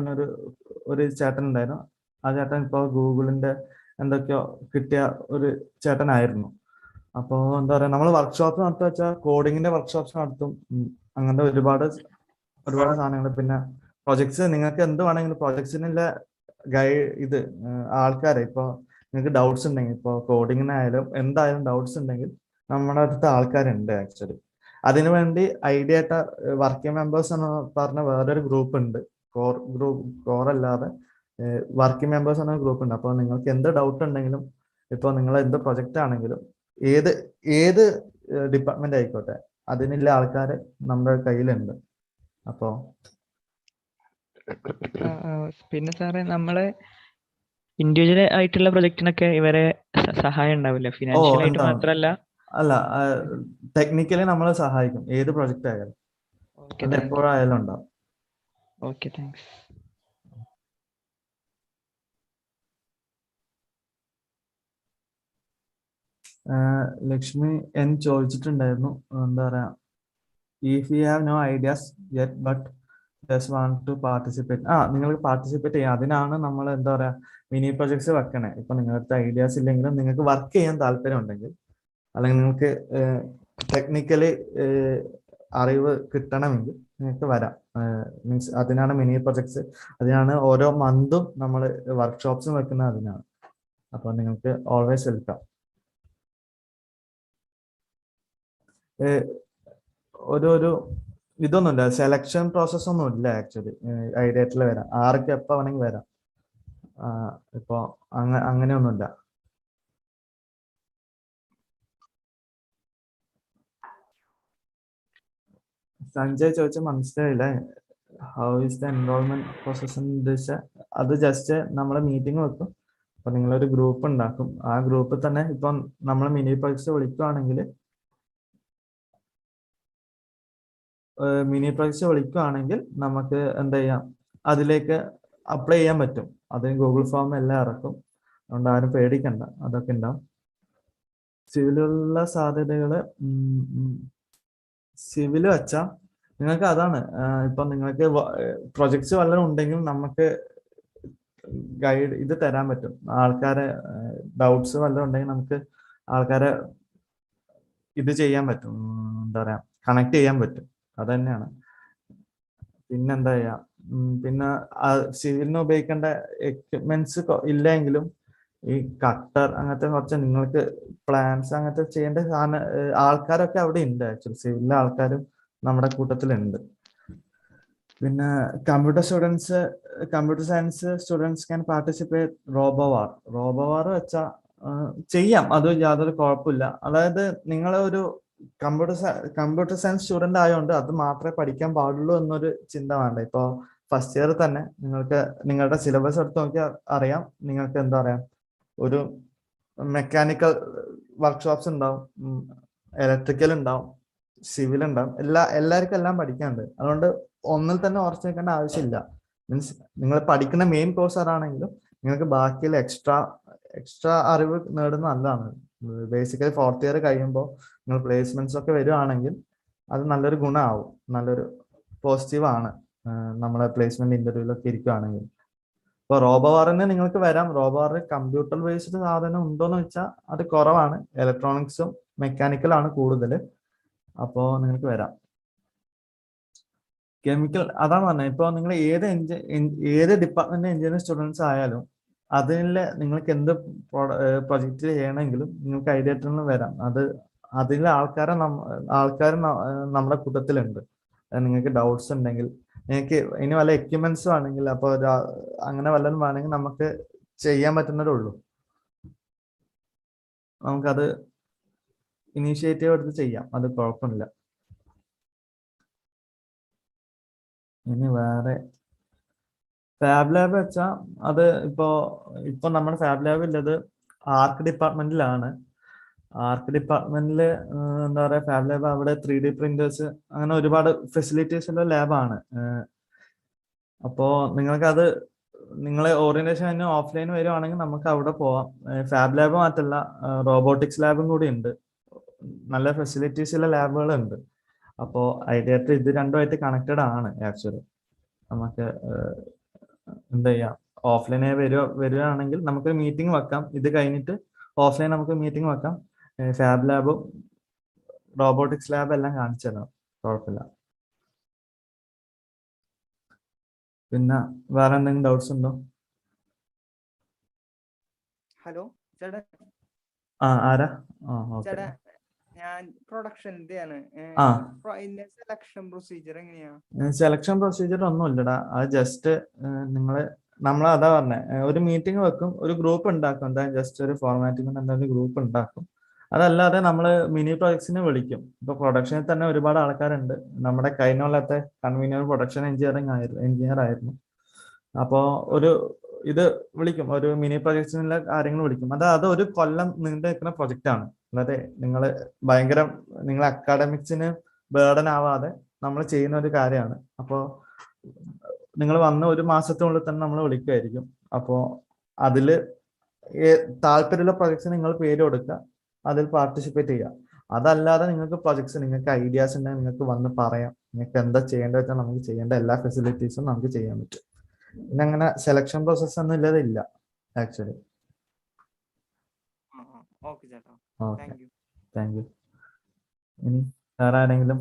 ഒരു ചേട്ടൻ ഉണ്ടായിരുന്നു. ആ ചേട്ടൻ ഇപ്പോൾ ഗൂഗിളിന്റെ എന്തൊക്കെയോ കിട്ടിയ ഒരു ചേട്ടനായിരുന്നു. അപ്പോൾ എന്താ പറയാ, നമ്മൾ വർക്ക്ഷോപ്പ് നടത്തുക വെച്ചാൽ കോഡിങ്ങിന്റെ വർക്ക്ഷോപ്സ് നടത്തും. അങ്ങനത്തെ ഒരുപാട് സാധനങ്ങൾ. പിന്നെ പ്രൊജക്ട്സ്, നിങ്ങൾക്ക് എന്ത് വേണമെങ്കിലും പ്രൊജക്ട്സിനുള്ള ആൾക്കാരെ, ഇപ്പോൾ നിങ്ങൾക്ക് ഡൗട്ട്സ് ഉണ്ടെങ്കിൽ, ഇപ്പോൾ കോഡിങ്ങിനായാലും എന്തായാലും ഡൗട്ട്സ് ഉണ്ടെങ്കിൽ നമ്മുടെ അടുത്ത ആൾക്കാരുണ്ട് ആക്ച്വലി. അതിനുവേണ്ടി ഐഡിയേറ്റ വർക്കിംഗ് മെമ്പേഴ്സ് എന്ന് പറഞ്ഞ വേറൊരു ഗ്രൂപ്പ് ഉണ്ട്. കോർ അല്ലാതെ വർക്കിംഗ് മെമ്പേഴ്സ് എന്ന ഗ്രൂപ്പ് ഉണ്ട്. അപ്പോൾ നിങ്ങൾക്ക് എന്ത് ഡൗട്ട് ഉണ്ടെങ്കിലും, ഇപ്പോൾ നിങ്ങൾ എന്ത് പ്രൊജക്റ്റ് ആണെങ്കിലും, ഏത് ഡിപ്പാർട്ട്മെന്റ് ആയിക്കോട്ടെ, അതിനുള്ള ആൾക്കാർ നമ്മുടെ കയ്യിലുണ്ട്. അപ്പോ പിന്നെ സാറേ, നമ്മളെ ഇൻഡിവിജ്വൽ ആയിട്ടുള്ള പ്രൊജക്റ്റിനൊക്കെ ഇവരെ സഹായം ഉണ്ടാവില്ല, ഫിനാൻഷ്യൽ ആയിട്ട് മാത്രമല്ല? അല്ല, ടെക്നിക്കലി നമ്മളെ സഹായിക്കും. ഏത് പ്രൊജക്റ്റ് ആയാലും എപ്പോഴായാലും ഉണ്ടാവും. Okay, thanks. ലക്ഷ്മി ചോദിച്ചിട്ടുണ്ടായിരുന്നു, എന്താ പറയാ, if you have no ideas yet but just want to participate. നിങ്ങൾക്ക് പാർട്ടിസിപ്പേറ്റ് ചെയ്യാം. അതിനാണ് നമ്മൾ എന്താ പറയാ മിനി പ്രൊജക്ട്സ് വെക്കണേ. ഇപ്പൊ നിങ്ങൾക്ക് ഐഡിയാസ് ഇല്ലെങ്കിലും നിങ്ങൾക്ക് വർക്ക് ചെയ്യാൻ താല്പര്യം ഉണ്ടെങ്കിൽ, അല്ലെങ്കിൽ നിങ്ങൾക്ക് ടെക്നിക്കലി അറിവ് കിട്ടണമെങ്കിൽ നിങ്ങൾക്ക് വരാം. മീൻസ് അതിനാണ് മിനി പ്രൊജക്ട്സ്. അതിനാണ് ഓരോ മന്തും നമ്മൾ വർക്ക്ഷോപ്സും വെക്കുന്നത് അതിനാണ്. അപ്പൊ നിങ്ങൾക്ക് ഓൾവേസ് വെൽക്കം. ഒരു ഇതൊന്നുമില്ല, സെലക്ഷൻ പ്രോസസ് ഒന്നും ഇല്ല ആക്ച്വലി ഐഡിയേറ്ററിൽ വരാം. ആർക്ക് എപ്പോ വേണമെങ്കിൽ വരാം. ഇപ്പോ അങ്ങനെയൊന്നുമില്ല. സഞ്ജയ് ചോദിച്ചാൽ മനസ്സിലായില്ല. How is the enrolment process എന്ന് ഉദ്ദേശിച്ചാൽ, അത് ജസ്റ്റ് നമ്മളെ മീറ്റിംഗ് വെക്കും. അപ്പൊ നിങ്ങളൊരു ഗ്രൂപ്പ് ഉണ്ടാക്കും. ആ ഗ്രൂപ്പിൽ തന്നെ ഇപ്പൊ നമ്മൾ മിനി പ്രൊജക്ട്സ് വിളിക്കുകയാണെങ്കിൽ നമുക്ക് എന്താ ചെയ്യാം, അതിലേക്ക് അപ്ലൈ ചെയ്യാൻ പറ്റും. അതിന് ഗൂഗിൾ ഫോം എല്ലാം ഇറക്കും. അതുകൊണ്ട് ആരും പേടിക്കണ്ട, അതൊക്കെ ഉണ്ടാവും. സിവിലുള്ള സാധ്യതകള് സിവില് വെച്ചാൽ നിങ്ങൾക്ക് അതാണ്, ഇപ്പൊ നിങ്ങൾക്ക് പ്രൊജക്ട്സ് വല്ലതും ഉണ്ടെങ്കിൽ നമുക്ക് ഇത് തരാൻ പറ്റും. ആൾക്കാരെ ഡൗട്ട്സ് വല്ലതും ഉണ്ടെങ്കിൽ നമുക്ക് ആൾക്കാരെ ഇത് ചെയ്യാൻ പറ്റും, എന്താ പറയാ, കണക്ട് ചെയ്യാൻ പറ്റും. അത് തന്നെയാണ്. പിന്നെന്താ ചെയ്യാ, പിന്നെ സിവിലിന് ഉപയോഗിക്കേണ്ട എക്യുപ്മെന്റ്സ് ഇല്ലെങ്കിലും ഈ കട്ടർ അങ്ങനത്തെ കുറച്ച് നിങ്ങൾക്ക് പ്ലാൻസ് അങ്ങനത്തെ ചെയ്യേണ്ട ആൾക്കാരൊക്കെ അവിടെ ഉണ്ട്. ആക്ച്വലി സിവിലിലെ ആൾക്കാരും നമ്മുടെ കൂട്ടത്തിലുണ്ട്. പിന്നെ computer science students can participate robowar വെച്ചാൽ ചെയ്യാം, അത് യാതൊരു കുഴപ്പമില്ല. അതായത് നിങ്ങൾ ഒരു കമ്പ്യൂട്ടർ സയൻസ് സ്റ്റുഡന്റ് ആയതുകൊണ്ട് അത് മാത്രമേ പഠിക്കാൻ പാടുള്ളൂ എന്നൊരു ചിന്ത വേണ്ട. ഇപ്പൊ ഫസ്റ്റ് ഇയർ തന്നെ നിങ്ങൾക്ക് നിങ്ങളുടെ സിലബസ് എടുത്ത് നോക്കിയാൽ അറിയാം, നിങ്ങൾക്ക് എന്താ പറയാ, ഒരു മെക്കാനിക്കൽ വർക്ക്ഷോപ്സ് ഉണ്ടാവും, ഇലക്ട്രിക്കൽ ഉണ്ടാവും, സിവിൽ ഉണ്ടാവും, എല്ലാവർക്കും എല്ലാം പഠിക്കാനുണ്ട്. അതുകൊണ്ട് ഒന്നിൽ തന്നെ ഉറച്ചു നിൽക്കേണ്ട ആവശ്യമില്ല. മീൻസ് നിങ്ങൾ പഠിക്കുന്ന മെയിൻ കോഴ്സ് അതാണെങ്കിലും നിങ്ങൾക്ക് ബാക്കിയുള്ള എക്സ്ട്രാ അറിവ് നേടുന്ന നല്ലതാണ്. ബേസിക്കലി ഫോർത്ത് ഇയർ കഴിയുമ്പോൾ നിങ്ങൾ പ്ലേസ്മെന്റ്സ് ഒക്കെ വരുവാണെങ്കിൽ അത് നല്ലൊരു ഗുണമാവും, നല്ലൊരു പോസിറ്റീവ് ആണ് നമ്മളെ പ്ലേസ്മെന്റ് ഇന്റർവ്യൂലൊക്കെ ഇരിക്കുകയാണെങ്കിൽ. ഇപ്പോൾ റോബോവാറിന് നിങ്ങൾക്ക് വരാം. റോബോവാറിന് കമ്പ്യൂട്ടർ ബേസ്ഡ് സാധനം ഉണ്ടോയെന്ന് വെച്ചാൽ അത് കുറവാണ്, ഇലക്ട്രോണിക്സും മെക്കാനിക്കലാണ് കൂടുതൽ. അപ്പോൾ നിങ്ങൾക്ക് വരാം. കെമിക്കൽ അതാണ് പറഞ്ഞത്. ഇപ്പോൾ നിങ്ങൾ ഏത് ഡിപ്പാർട്ട്മെന്റ് എഞ്ചിനീയറിംഗ് സ്റ്റുഡൻസ് ആയാലും അതിൽ നിങ്ങൾക്ക് എന്ത് പ്രൊജക്റ്റ് ചെയ്യണമെങ്കിലും നിങ്ങൾക്ക് ഐഡിയത്തിൽ നിന്ന് വരാം. അതിലെ ആൾക്കാർ നമ്മുടെ കൂട്ടത്തിലുണ്ട്. നിങ്ങൾക്ക് ഡൗട്ട്സ് ഉണ്ടെങ്കിൽ, നിങ്ങൾക്ക് ഇനി വല്ല എക്യുപ്മെന്റ്സ് വേണമെങ്കിൽ, അപ്പോൾ അങ്ങനെ വല്ലതും വേണമെങ്കിൽ നമുക്ക് ചെയ്യാൻ പറ്റുന്നതേ ഉള്ളൂ. നമുക്കത് ഇനീഷ്യേറ്റീവ് എടുത്ത് ചെയ്യാം, അത് കുഴപ്പമില്ല. ഇനി വേറെ ഫാബ് ലാബ് വെച്ചാൽ അത് ഇപ്പൊ നമ്മുടെ ഫാബ് ലാബ് ഉള്ളത് ആർക്ക് ഡിപ്പാർട്ട്മെന്റിലാണ്. ആർക്ക് ഡിപ്പാർട്ട്മെന്റിൽ എന്താ പറയുക, ഫാബ് ലാബ് അവിടെ 3D പ്രിന്റേഴ്സ് അങ്ങനെ ഒരുപാട് ഫെസിലിറ്റീസ് ഉള്ള ലാബാണ്. അപ്പോൾ നിങ്ങൾക്കത് നിങ്ങളെ ഓറിയന്റേഷൻ തന്നെ ഓഫ്ലൈൻ വരുവാണെങ്കിൽ നമുക്ക് അവിടെ പോവാം. ഫാബ് ലാബ് മാത്രമല്ല, റോബോട്ടിക്സ് ലാബും കൂടി ഉണ്ട്. നല്ല ഫെസിലിറ്റീസ് ഉള്ള ലാബുകളുണ്ട്. അപ്പോൾ ഐഡിയായിട്ട് ഇത് രണ്ടുമായിട്ട് കണക്റ്റഡ് ആണ് ആക്ച്വലി. നമുക്ക് എന്താ ചെയ്യാം, ഓഫ്ലൈനായി വരികയാണെങ്കിൽ നമുക്ക് മീറ്റിംഗ് വെക്കാം. ഇത് കഴിഞ്ഞിട്ട് ഓഫ്ലൈൻ നമുക്ക് മീറ്റിംഗ് വെക്കാം. ഫാബ് ലാബും റോബോട്ടിക്സ് ലാബ് എല്ലാം കാണിച്ചു തരാം, കുഴപ്പമില്ല. പിന്നെ വേറെ എന്തെങ്കിലും ഡൗട്ട്സ് ഉണ്ടോ? ഹലോ ചേട്ടാ. ആരാ? ഓക്കെ. ഞാൻ പ്രൊഡക്ഷൻ്റെയാണ്. സെലക്ഷൻ പ്രൊസീജിയർ എങ്ങനെയാ? സെലക്ഷൻ പ്രൊസീജിയർ ഒന്നും ഇല്ലടാ. അത് ജസ്റ്റ് നമ്മളതാ പറഞ്ഞേ, ഒരു മീറ്റിംഗ് വെക്കും, ഒരു ഗ്രൂപ്പ് ഉണ്ടാക്കും. എന്താ ജസ്റ്റ് ഒരു ഫോർമാറ്റിംഗ് എന്തായാലും ഗ്രൂപ്പ് ഉണ്ടാക്കും. അതല്ലാതെ നമ്മൾ മിനി പ്രൊജക്ട്സിനെ വിളിക്കും. ഇപ്പൊ പ്രൊഡക്ഷനിൽ തന്നെ ഒരുപാട് ആൾക്കാരുണ്ട്. നമ്മുടെ കഴിഞ്ഞ കൊല്ലത്തെ കൺവീനർ പ്രൊഡക്ഷൻ എഞ്ചിനീയർ ആയിരുന്നു. അപ്പോൾ ഇത് വിളിക്കും, ഒരു മിനി പ്രൊജക്ട്സിനുള്ള കാര്യങ്ങൾ വിളിക്കും. അത് ഒരു കൊല്ലം നീണ്ടു നിൽക്കുന്ന പ്രൊജക്റ്റ് ആണ്. അല്ലാതെ നിങ്ങൾ അക്കാഡമിക്സിന് ബേർഡൻ ആവാതെ നമ്മൾ ചെയ്യുന്ന ഒരു കാര്യമാണ്. അപ്പോൾ നിങ്ങൾ വന്ന് ഒരു മാസത്തിനുള്ളിൽ തന്നെ നമ്മൾ വിളിക്കുമായിരിക്കും. അപ്പോൾ അതിൽ താല്പര്യമുള്ള പ്രൊജക്ട്സ് നിങ്ങൾ പേര് കൊടുക്കുക, അതിൽ പാർട്ടിസിപ്പേറ്റ് ചെയ്യുക. അതല്ലാതെ നിങ്ങൾക്ക് പ്രൊജക്ട്സ്, നിങ്ങൾക്ക് ഐഡിയാസ് ഉണ്ടെങ്കിൽ നിങ്ങൾക്ക് വന്ന് പറയാം. നിങ്ങൾക്ക് എന്താ ചെയ്യേണ്ടത് വെച്ചാൽ നമുക്ക് ചെയ്യേണ്ട എല്ലാ ഫെസിലിറ്റീസും നമുക്ക് ചെയ്യാൻ പറ്റും. പിന്നെ അങ്ങനെ സെലക്ഷൻ പ്രോസസ് ഒന്നും ഇല്ല ആക്ച്വലി. ഓക്കെ ചേട്ടാ, താങ്ക് യു. ഇനി വേറെ ആരെങ്കിലും?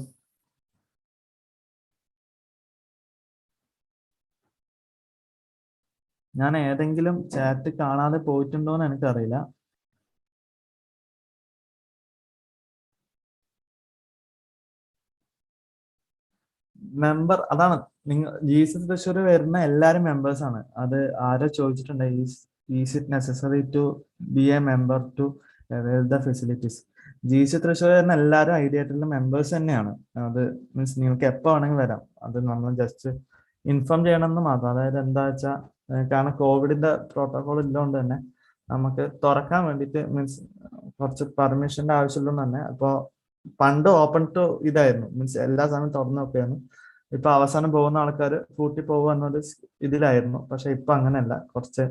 ഞാൻ ഏതെങ്കിലും ചാറ്റ് കാണാതെ പോയിട്ടുണ്ടോ എന്ന് എനിക്കറിയില്ല. മെമ്പർ അതാണ്, നിങ്ങൾ ജീസസ് തൃശ്ശൂർ വരുന്ന എല്ലാവരും മെമ്പേഴ്സ് ആണ്. അത് ആരോ ചോദിച്ചിട്ടുണ്ട്, is it necessary to be a member to avail the facilities? Jesus Thrissur വരുന്ന എല്ലാവരും ഐഡിയായിട്ടുള്ള മെമ്പേഴ്സ് തന്നെയാണ്. അത് മീൻസ് നിങ്ങൾക്ക് എപ്പോൾ വേണമെങ്കിൽ വരാം. അത് നമ്മൾ ജസ്റ്റ് ഇൻഫോം ചെയ്യണമെന്ന് മാത്രം. അതായത് എന്താ വെച്ചാൽ, കാരണം കോവിഡിന്റെ പ്രോട്ടോകോൾ ഇല്ലോണ്ട് തന്നെ നമുക്ക് തുറക്കാൻ വേണ്ടിയിട്ട് മീൻസ് കുറച്ച് പെർമിഷന്റെ ആവശ്യമുള്ളൂ തന്നെ. അപ്പോൾ പണ്ട് ഓപ്പൺ ടു ഇതായിരുന്നു, മീൻസ് എല്ലാ സമയം തുറന്നു നോക്കുകയായിരുന്നു. ഇപ്പൊ അവസാനം പോകുന്ന ആൾക്കാർ കൂട്ടി പോകുക എന്നൊരു ഇതിലായിരുന്നു. പക്ഷെ ഇപ്പൊ അങ്ങനെയല്ല, കുറച്ച്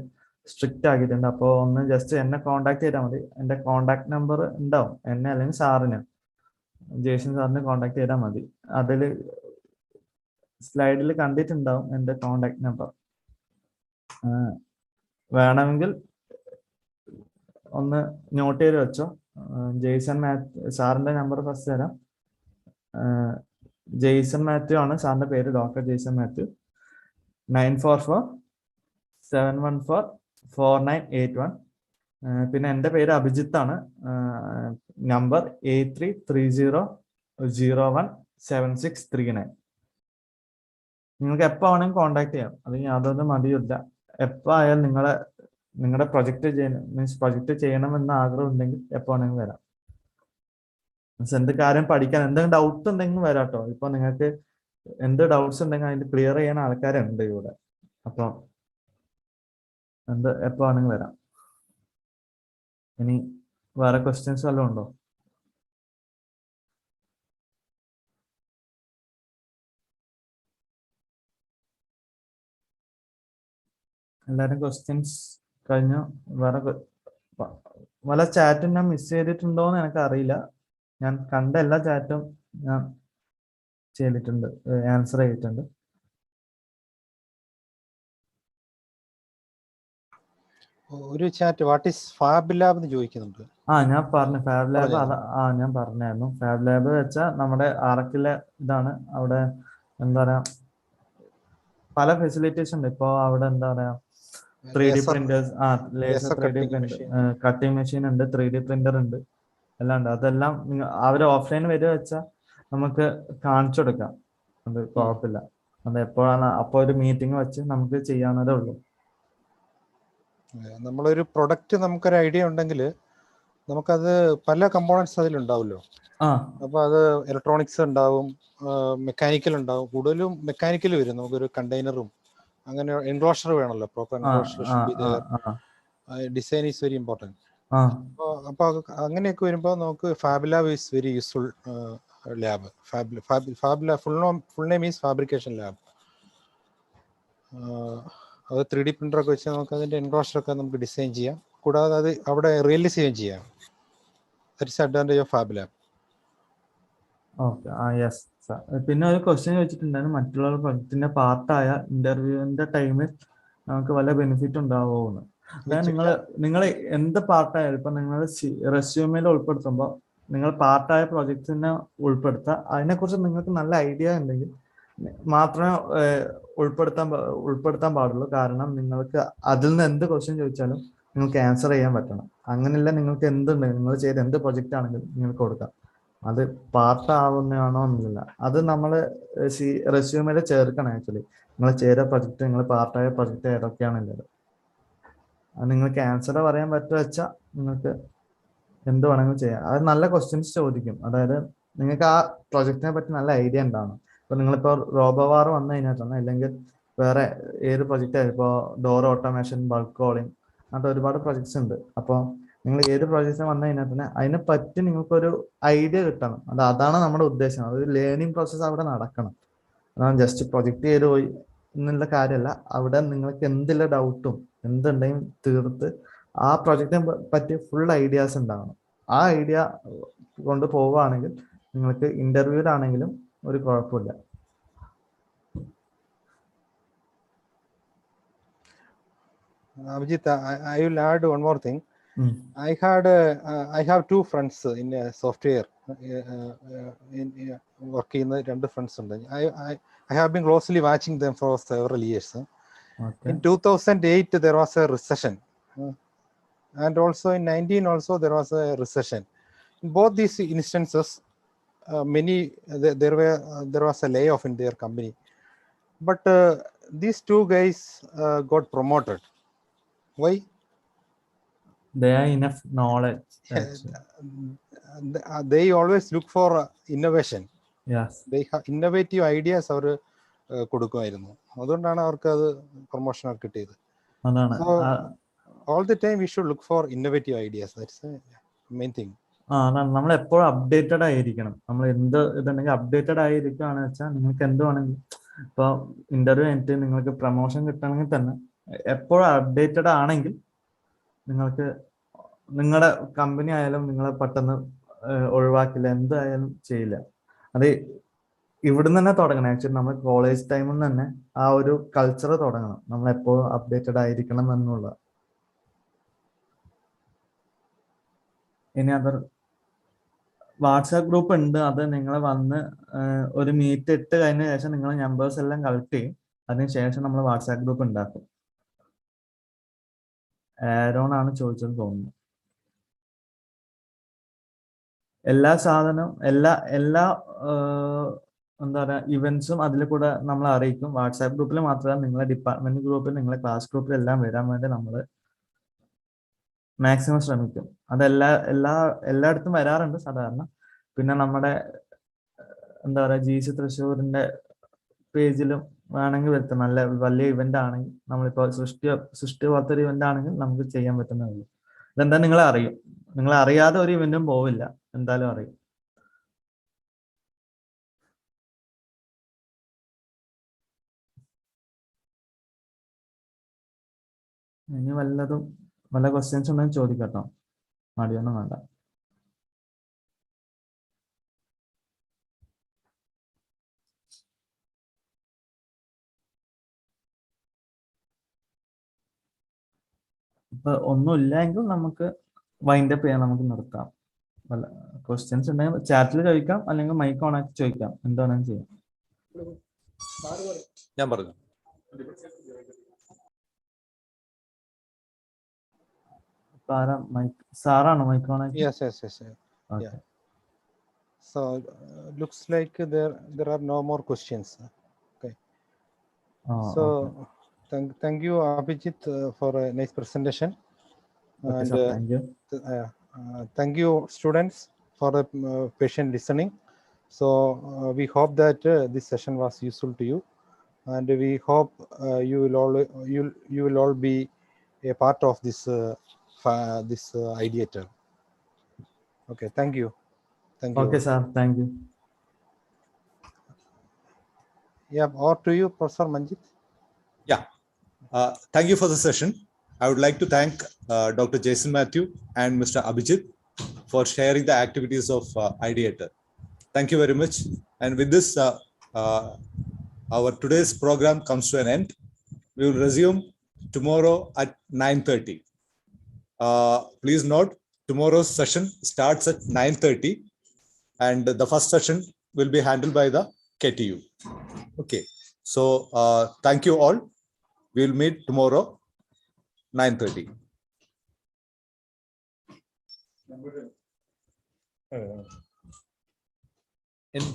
സ്ട്രിക്റ്റ് ആക്കിയിട്ടുണ്ട്. അപ്പോൾ ഒന്ന് ജസ്റ്റ് എന്നെ കോൺടാക്ട് ചെയ്താൽ മതി. എൻ്റെ കോൺടാക്ട് നമ്പർ ഉണ്ടാവും, എന്നെ അല്ലെങ്കിൽ സാറിന്, ജേഷൻ സാറിന് കോൺടാക്ട് ചെയ്താൽ മതി. അതിൽ സ്ലൈഡിൽ കണ്ടിട്ടുണ്ടാവും എൻ്റെ കോൺടാക്ട് നമ്പർ. വേണമെങ്കിൽ ഒന്ന് നോട്ട് ചെയ്ത് വെച്ചോ. ജെയ്സൺ സാറിന്റെ നമ്പർ ഫസ്റ്റ് തരാം. ജെയ്സൺ മാത്യു ആണ് സാറിന്റെ പേര്, ഡോക്ടർ ജെയ്സൺ മാത്യു. 9447144981. പിന്നെ എൻ്റെ പേര് അഭിജിത്ത് ആണ്. നമ്പർ 8330017639. നിങ്ങൾക്ക് എപ്പോൾ വേണമെങ്കിൽ കോൺടാക്ട് ചെയ്യാം, അത് യാതൊരു മടിയില്ല. എപ്പോൾ ആയാലും നിങ്ങളെ നിങ്ങളുടെ പ്രൊജക്ട് മീൻസ് പ്രൊജക്ട് ചെയ്യണമെന്ന് ആഗ്രഹം ഉണ്ടെങ്കിൽ എപ്പോ വേണമെങ്കിലും വരാം. മീൻസ് എന്ത് കാര്യം പഠിക്കാൻ എന്തെങ്കിലും ഡൗട്ട് ഉണ്ടെങ്കിൽ വരാം കേട്ടോ. ഇപ്പൊ നിങ്ങൾക്ക് എന്ത് ഡൗട്ട്സ് ഉണ്ടെങ്കിൽ അതിന് ക്ലിയർ ചെയ്യാൻ ആൾക്കാരുണ്ട് ഇവിടെ. അപ്പൊ എപ്പോ വേണമെങ്കിലും വരാം. ഇനി വേറെ ക്വസ്റ്റ്യൻസ് വല്ലതും ഉണ്ടോ? എല്ലാരും ക്വസ്റ്റ്യൻസ് കഴിഞ്ഞു. വേറെ വല്ല ചാറ്റും ഞാൻ മിസ് ചെയ്തിട്ടുണ്ടോന്ന് എനിക്ക് അറിയില്ല. ഞാൻ കണ്ട എല്ലാ ചാറ്റും ഞാൻ ചെയ്തിട്ടുണ്ട്, ആൻസർ ചെയ്തിട്ടുണ്ട്. ഒരു chat what is fab lab എന്ന് ചോദിക്കുന്നുണ്ട്. ഞാൻ പറഞ്ഞു ഫാബ് ലാബ്. ഞാൻ പറഞ്ഞായിരുന്നു. ഫാബ് ലാബ് വെച്ചാൽ നമ്മുടെ ആർക്കിലെ ഇതാണ്. അവിടെ എന്താ പറയാ പല ഫെസിലിറ്റീസ് ഉണ്ട്. ഇപ്പൊ അവിടെ എന്താ പറയാ 3D printers, laser 3D printer, cutting machine ഉണ്ട്, 3D പ്രിന്റർ ഉണ്ട്, എല്ലാം ഉണ്ട്. അതെല്ലാം അവര് ഓഫ്ലൈൻ വരിക വെച്ചാൽ നമുക്ക് കാണിച്ചു കൊടുക്കാം. അത് കുഴപ്പമില്ല. അത് എപ്പോഴാണ് അപ്പൊ ഒരു മീറ്റിംഗ് വെച്ച് നമുക്ക് ചെയ്യാവുന്നതേ ഉള്ളൂ. നമ്മളൊരു പ്രൊഡക്റ്റ് നമുക്കൊരു ഐഡിയ ഉണ്ടെങ്കിൽ നമുക്കത് പല കമ്പോണൻസ് അതിലുണ്ടാവുമല്ലോ. അപ്പൊ അത് ഇലക്ട്രോണിക്സ് ഉണ്ടാവും, മെക്കാനിക്കൽ ഉണ്ടാവും. കൂടുതലും മെക്കാനിക്കൽ വരും. നമുക്കൊരു കണ്ടെയ്നറും അങ്ങനെ എൻക്ലോഷർ വേണമല്ലോ. Proper enclosure, design is very important. അപ്പോൾ അങ്ങനെയൊക്കെ വരുമ്പോൾ നമുക്ക് fab lab is very useful lab. Fab lab full name is fabrication lab. അത് 3D പ്രിന്ററൊക്കെ വെച്ച് നമുക്ക് അതിൻ്റെ എൻക്ലോഷറൊക്കെ നമുക്ക് ഡിസൈൻ ചെയ്യാം. കൂടാതെ അത് അവിടെ റിയലൈസ് ചെയ്യുകയും ചെയ്യാം. That is advantage of fab lab. Okay, yes. പിന്നെ ഒരു ക്വസ്റ്റ്യൻ ചോദിച്ചിട്ടുണ്ടായിരുന്നു, മറ്റുള്ള പ്രൊജക്റ്റിന്റെ പാർട്ടായ ഇന്റർവ്യൂവിന്റെ ടൈമിൽ നമുക്ക് വല്ല ബെനിഫിറ്റ് ഉണ്ടാവുമെന്ന്. അതായത് നിങ്ങൾ എന്ത് പാർട്ടായാലും ഇപ്പൊ നിങ്ങൾ റെസ്യൂമിൽ ഉൾപ്പെടുത്തുമ്പോൾ നിങ്ങൾ പാർട്ടായ പ്രൊജക്റ്റിനെ ഉൾപ്പെടുത്തുക. അതിനെക്കുറിച്ച് നിങ്ങൾക്ക് നല്ല ഐഡിയ ഉണ്ടെങ്കിൽ മാത്രമേ ഉൾപ്പെടുത്താൻ പാടുള്ളൂ. കാരണം നിങ്ങൾക്ക് അതിൽ നിന്ന് എന്ത് ക്വസ്റ്റ്യൻ ചോദിച്ചാലും നിങ്ങൾക്ക് ആൻസർ ചെയ്യാൻ പറ്റണം. അങ്ങനെയല്ല, നിങ്ങൾക്ക് എന്തുണ്ട് നിങ്ങൾ ചെയ്ത എന്ത് പ്രൊജക്റ്റ് ആണെങ്കിലും നിങ്ങൾക്ക് കൊടുക്കാം. അത് പാർട്ടാവുന്നതാണോ എന്നില്ല, അത് നമ്മൾ റെസ്യൂമിൽ ചേർക്കണം. ആക്ച്വലി നിങ്ങൾ ചെയ്ത പ്രൊജക്റ്റ്, നിങ്ങൾ പാർട്ടായ പ്രൊജക്റ്റ് ഏതൊക്കെയാണുള്ളത്, അത് നിങ്ങൾക്ക് ആൻസർ പറയാൻ പറ്റുക വെച്ചാൽ നിങ്ങൾക്ക് എന്ത് വേണമെങ്കിലും ചെയ്യാം. അത് നല്ല ക്വസ്റ്റ്യൻസ് ചോദിക്കും. അതായത് നിങ്ങൾക്ക് ആ പ്രൊജക്റ്റിനെ പറ്റി നല്ല ഐഡിയ ഉണ്ടാവണം. ഇപ്പൊ നിങ്ങളിപ്പോ റോബോവാർ വന്നു കഴിഞ്ഞാൽ തന്നെ, അല്ലെങ്കിൽ വേറെ ഏത് പ്രൊജക്റ്റ് ആയാലും, ഇപ്പോൾ ഡോർ ഓട്ടോമേഷൻ, ബൾക്ക് കോളിംഗ്, അങ്ങനത്തെ ഒരുപാട് പ്രൊജക്ട്സ് ഉണ്ട്. അപ്പോൾ നിങ്ങൾ ഏത് പ്രൊജക്റ്റിന് വന്നു കഴിഞ്ഞാൽ തന്നെ അതിനെ പറ്റി നിങ്ങൾക്കൊരു ഐഡിയ കിട്ടണം. അതാണ് നമ്മുടെ ഉദ്ദേശം. അതൊരു ലേണിംഗ് പ്രോസസ്സ് അവിടെ നടക്കണം. അതാണ് ജസ്റ്റ് പ്രൊജക്റ്റ് ചെയ്ത് പോയി എന്നുള്ള കാര്യമല്ല. അവിടെ നിങ്ങൾക്ക് എന്തെല്ലാം ഡൗട്ടും എന്തുണ്ടെങ്കിലും തീർത്ത് ആ പ്രൊജക്റ്റിനെ പറ്റി ഫുൾ ഐഡിയാസ് ഉണ്ടാവണം. ആ ഐഡിയ കൊണ്ട് പോവുകയാണെങ്കിൽ നിങ്ങൾക്ക് ഇന്റർവ്യൂവിലാണെങ്കിലും ഒരു കുഴപ്പമില്ല. Abhijit, I will add one more thing. I have two friends in software. Working in two friends. I have been closely watching them for several years. Okay. In 2008 there was a recession, and also in 2019 also there was a recession. In both these instances, there was a layoff in their company, but these two guys got promoted. Why? They have enough knowledge. They always look for innovation. Yes. They have innovative ideas അവർ കൊടുക്കുമായിരുന്നു. അതുകൊണ്ടാണ് അവർക്ക് അത് promotion ഒക്കെ കിട്ടിയത്. All the time we should look for innovative ideas. That's the main thing. നമ്മൾ എപ്പോഴും updated ആയിരിക്കണം. നമ്മൾ എന്ത് ഇതുണ്ടെങ്കിൽ അപ്ഡേറ്റഡ് ആയിരിക്കുകയാണെന്ന് വെച്ചാൽ നിങ്ങൾക്ക് എന്ത് വേണമെങ്കിൽ ഇപ്പോൾ ഇന്റർവ്യൂ കഴിഞ്ഞിട്ട് നിങ്ങൾക്ക് പ്രൊമോഷൻ കിട്ടണമെങ്കിൽ തന്നെ എപ്പോഴും അപ്ഡേറ്റഡ് ആണെങ്കിൽ നിങ്ങൾക്ക് നിങ്ങളുടെ കമ്പനി ആയാലും നിങ്ങളെ പെട്ടെന്ന് ഒഴിവാക്കില്ല, എന്തായാലും ചെയ്യില്ല. അത് ഇവിടുന്ന് തന്നെ തുടങ്ങണം. ആക്ച്വലി നമ്മൾ കോളേജ് ടൈമിൽ നിന്ന് തന്നെ ആ ഒരു കൾച്ചർ തുടങ്ങണം. നമ്മൾ എപ്പോഴും അപ്ഡേറ്റഡ് ആയിരിക്കണം എന്നുള്ള. ഇനി അതർ വാട്സാപ്പ് ഗ്രൂപ്പ് ഉണ്ട്. അത് നിങ്ങൾ വന്ന് ഒരു മീറ്റ് ഇട്ട് കഴിഞ്ഞ ശേഷം നിങ്ങൾ നമ്പേഴ്സ് എല്ലാം കളക്ട് ചെയ്യും. അതിനുശേഷം നമ്മൾ വാട്സാപ്പ് ഗ്രൂപ്പ് ഉണ്ടാക്കും. ആരോൺ ആണ് ചോദിച്ചത് തോന്നുന്നു. എല്ലാ സാധനവും എല്ലാ എന്താ പറയാ ഇവന്റ്സും അതിൽ കൂടെ നമ്മൾ അറിയിക്കും. വാട്സാപ്പ് ഗ്രൂപ്പിൽ മാത്രമല്ല, നിങ്ങളെ ഡിപ്പാർട്ട്മെന്റ് ഗ്രൂപ്പിൽ, നിങ്ങളെ ക്ലാസ് ഗ്രൂപ്പിൽ എല്ലാം വരാൻ വേണ്ടി നമ്മൾ മാക്സിമം ശ്രമിക്കും. എല്ലായിടത്തും വരാറുണ്ട് സാധാരണ. പിന്നെ നമ്മുടെ എന്താ പറയാ GC തൃശ്ശൂരിന്റെ പേജിലും വേണമെങ്കിൽ വരുത്തും. നല്ല വലിയ ഇവന്റ് ആണെങ്കിൽ, നമ്മളിപ്പോ സൃഷ്ടി പോലത്തെ ഒരു ഇവന്റ് ആണെങ്കിൽ നമുക്ക് ചെയ്യാൻ പറ്റുന്നേ ഉള്ളൂ. ഇതെന്താ നിങ്ങളെ അറിയും. നിങ്ങളെ അറിയാതെ ഒരു ഇവന്റും പോവില്ല, എന്തായാലും അറിയും. ഇനി വല്ല ക്വസ്റ്റ്യൻസ് ഉണ്ടെങ്കിൽ ചോദിക്കട്ടോ, മടിയൊന്നും വേണ്ട. ഇപ്പൊ ഒന്നുമില്ല എങ്കിൽ നമുക്ക് വൈൻഡപ്പ് ചെയ്യാൻ, നമുക്ക് നിർത്താം. വല്ല ക്വസ്റ്റ്യൻസ് ഉണ്ടെങ്കിൽ ചാറ്റിൽ ചോദിക്കാം, അല്ലെങ്കിൽ മൈക്ക് ഓൺ ആക്കി ചോദിക്കാം, എന്താണെങ്കിലും ചെയ്യാം. ഞാൻ പറഞ്ഞു. സാറാണോ മൈക്ക് ഓൺ ആക്കി? Yes. Okay. Yeah. So looks like there are no more questions. Okay. Oh, So okay. thank you, Abhijit, for a nice presentation. Okay, And sir, thank you. Thank you, students, for the patient listening. So we hope that this session was useful to you, and we hope you will all be a part of this ideator. Okay, thank you. Okay, sir, thank you. Yeah, or to you, Professor Manjit. Yeah, thank you for the session. I would like to thank Dr. Jason Matthew and Mr. Abhijit for sharing the activities of Ideator. Thank you very much. And with this, our today's program comes to an end. We will resume tomorrow at 9:30. Please note, tomorrow's session starts at 9:30, and the first session will be handled by the KTU. Okay, so thank you all. We will meet tomorrow 9:30. End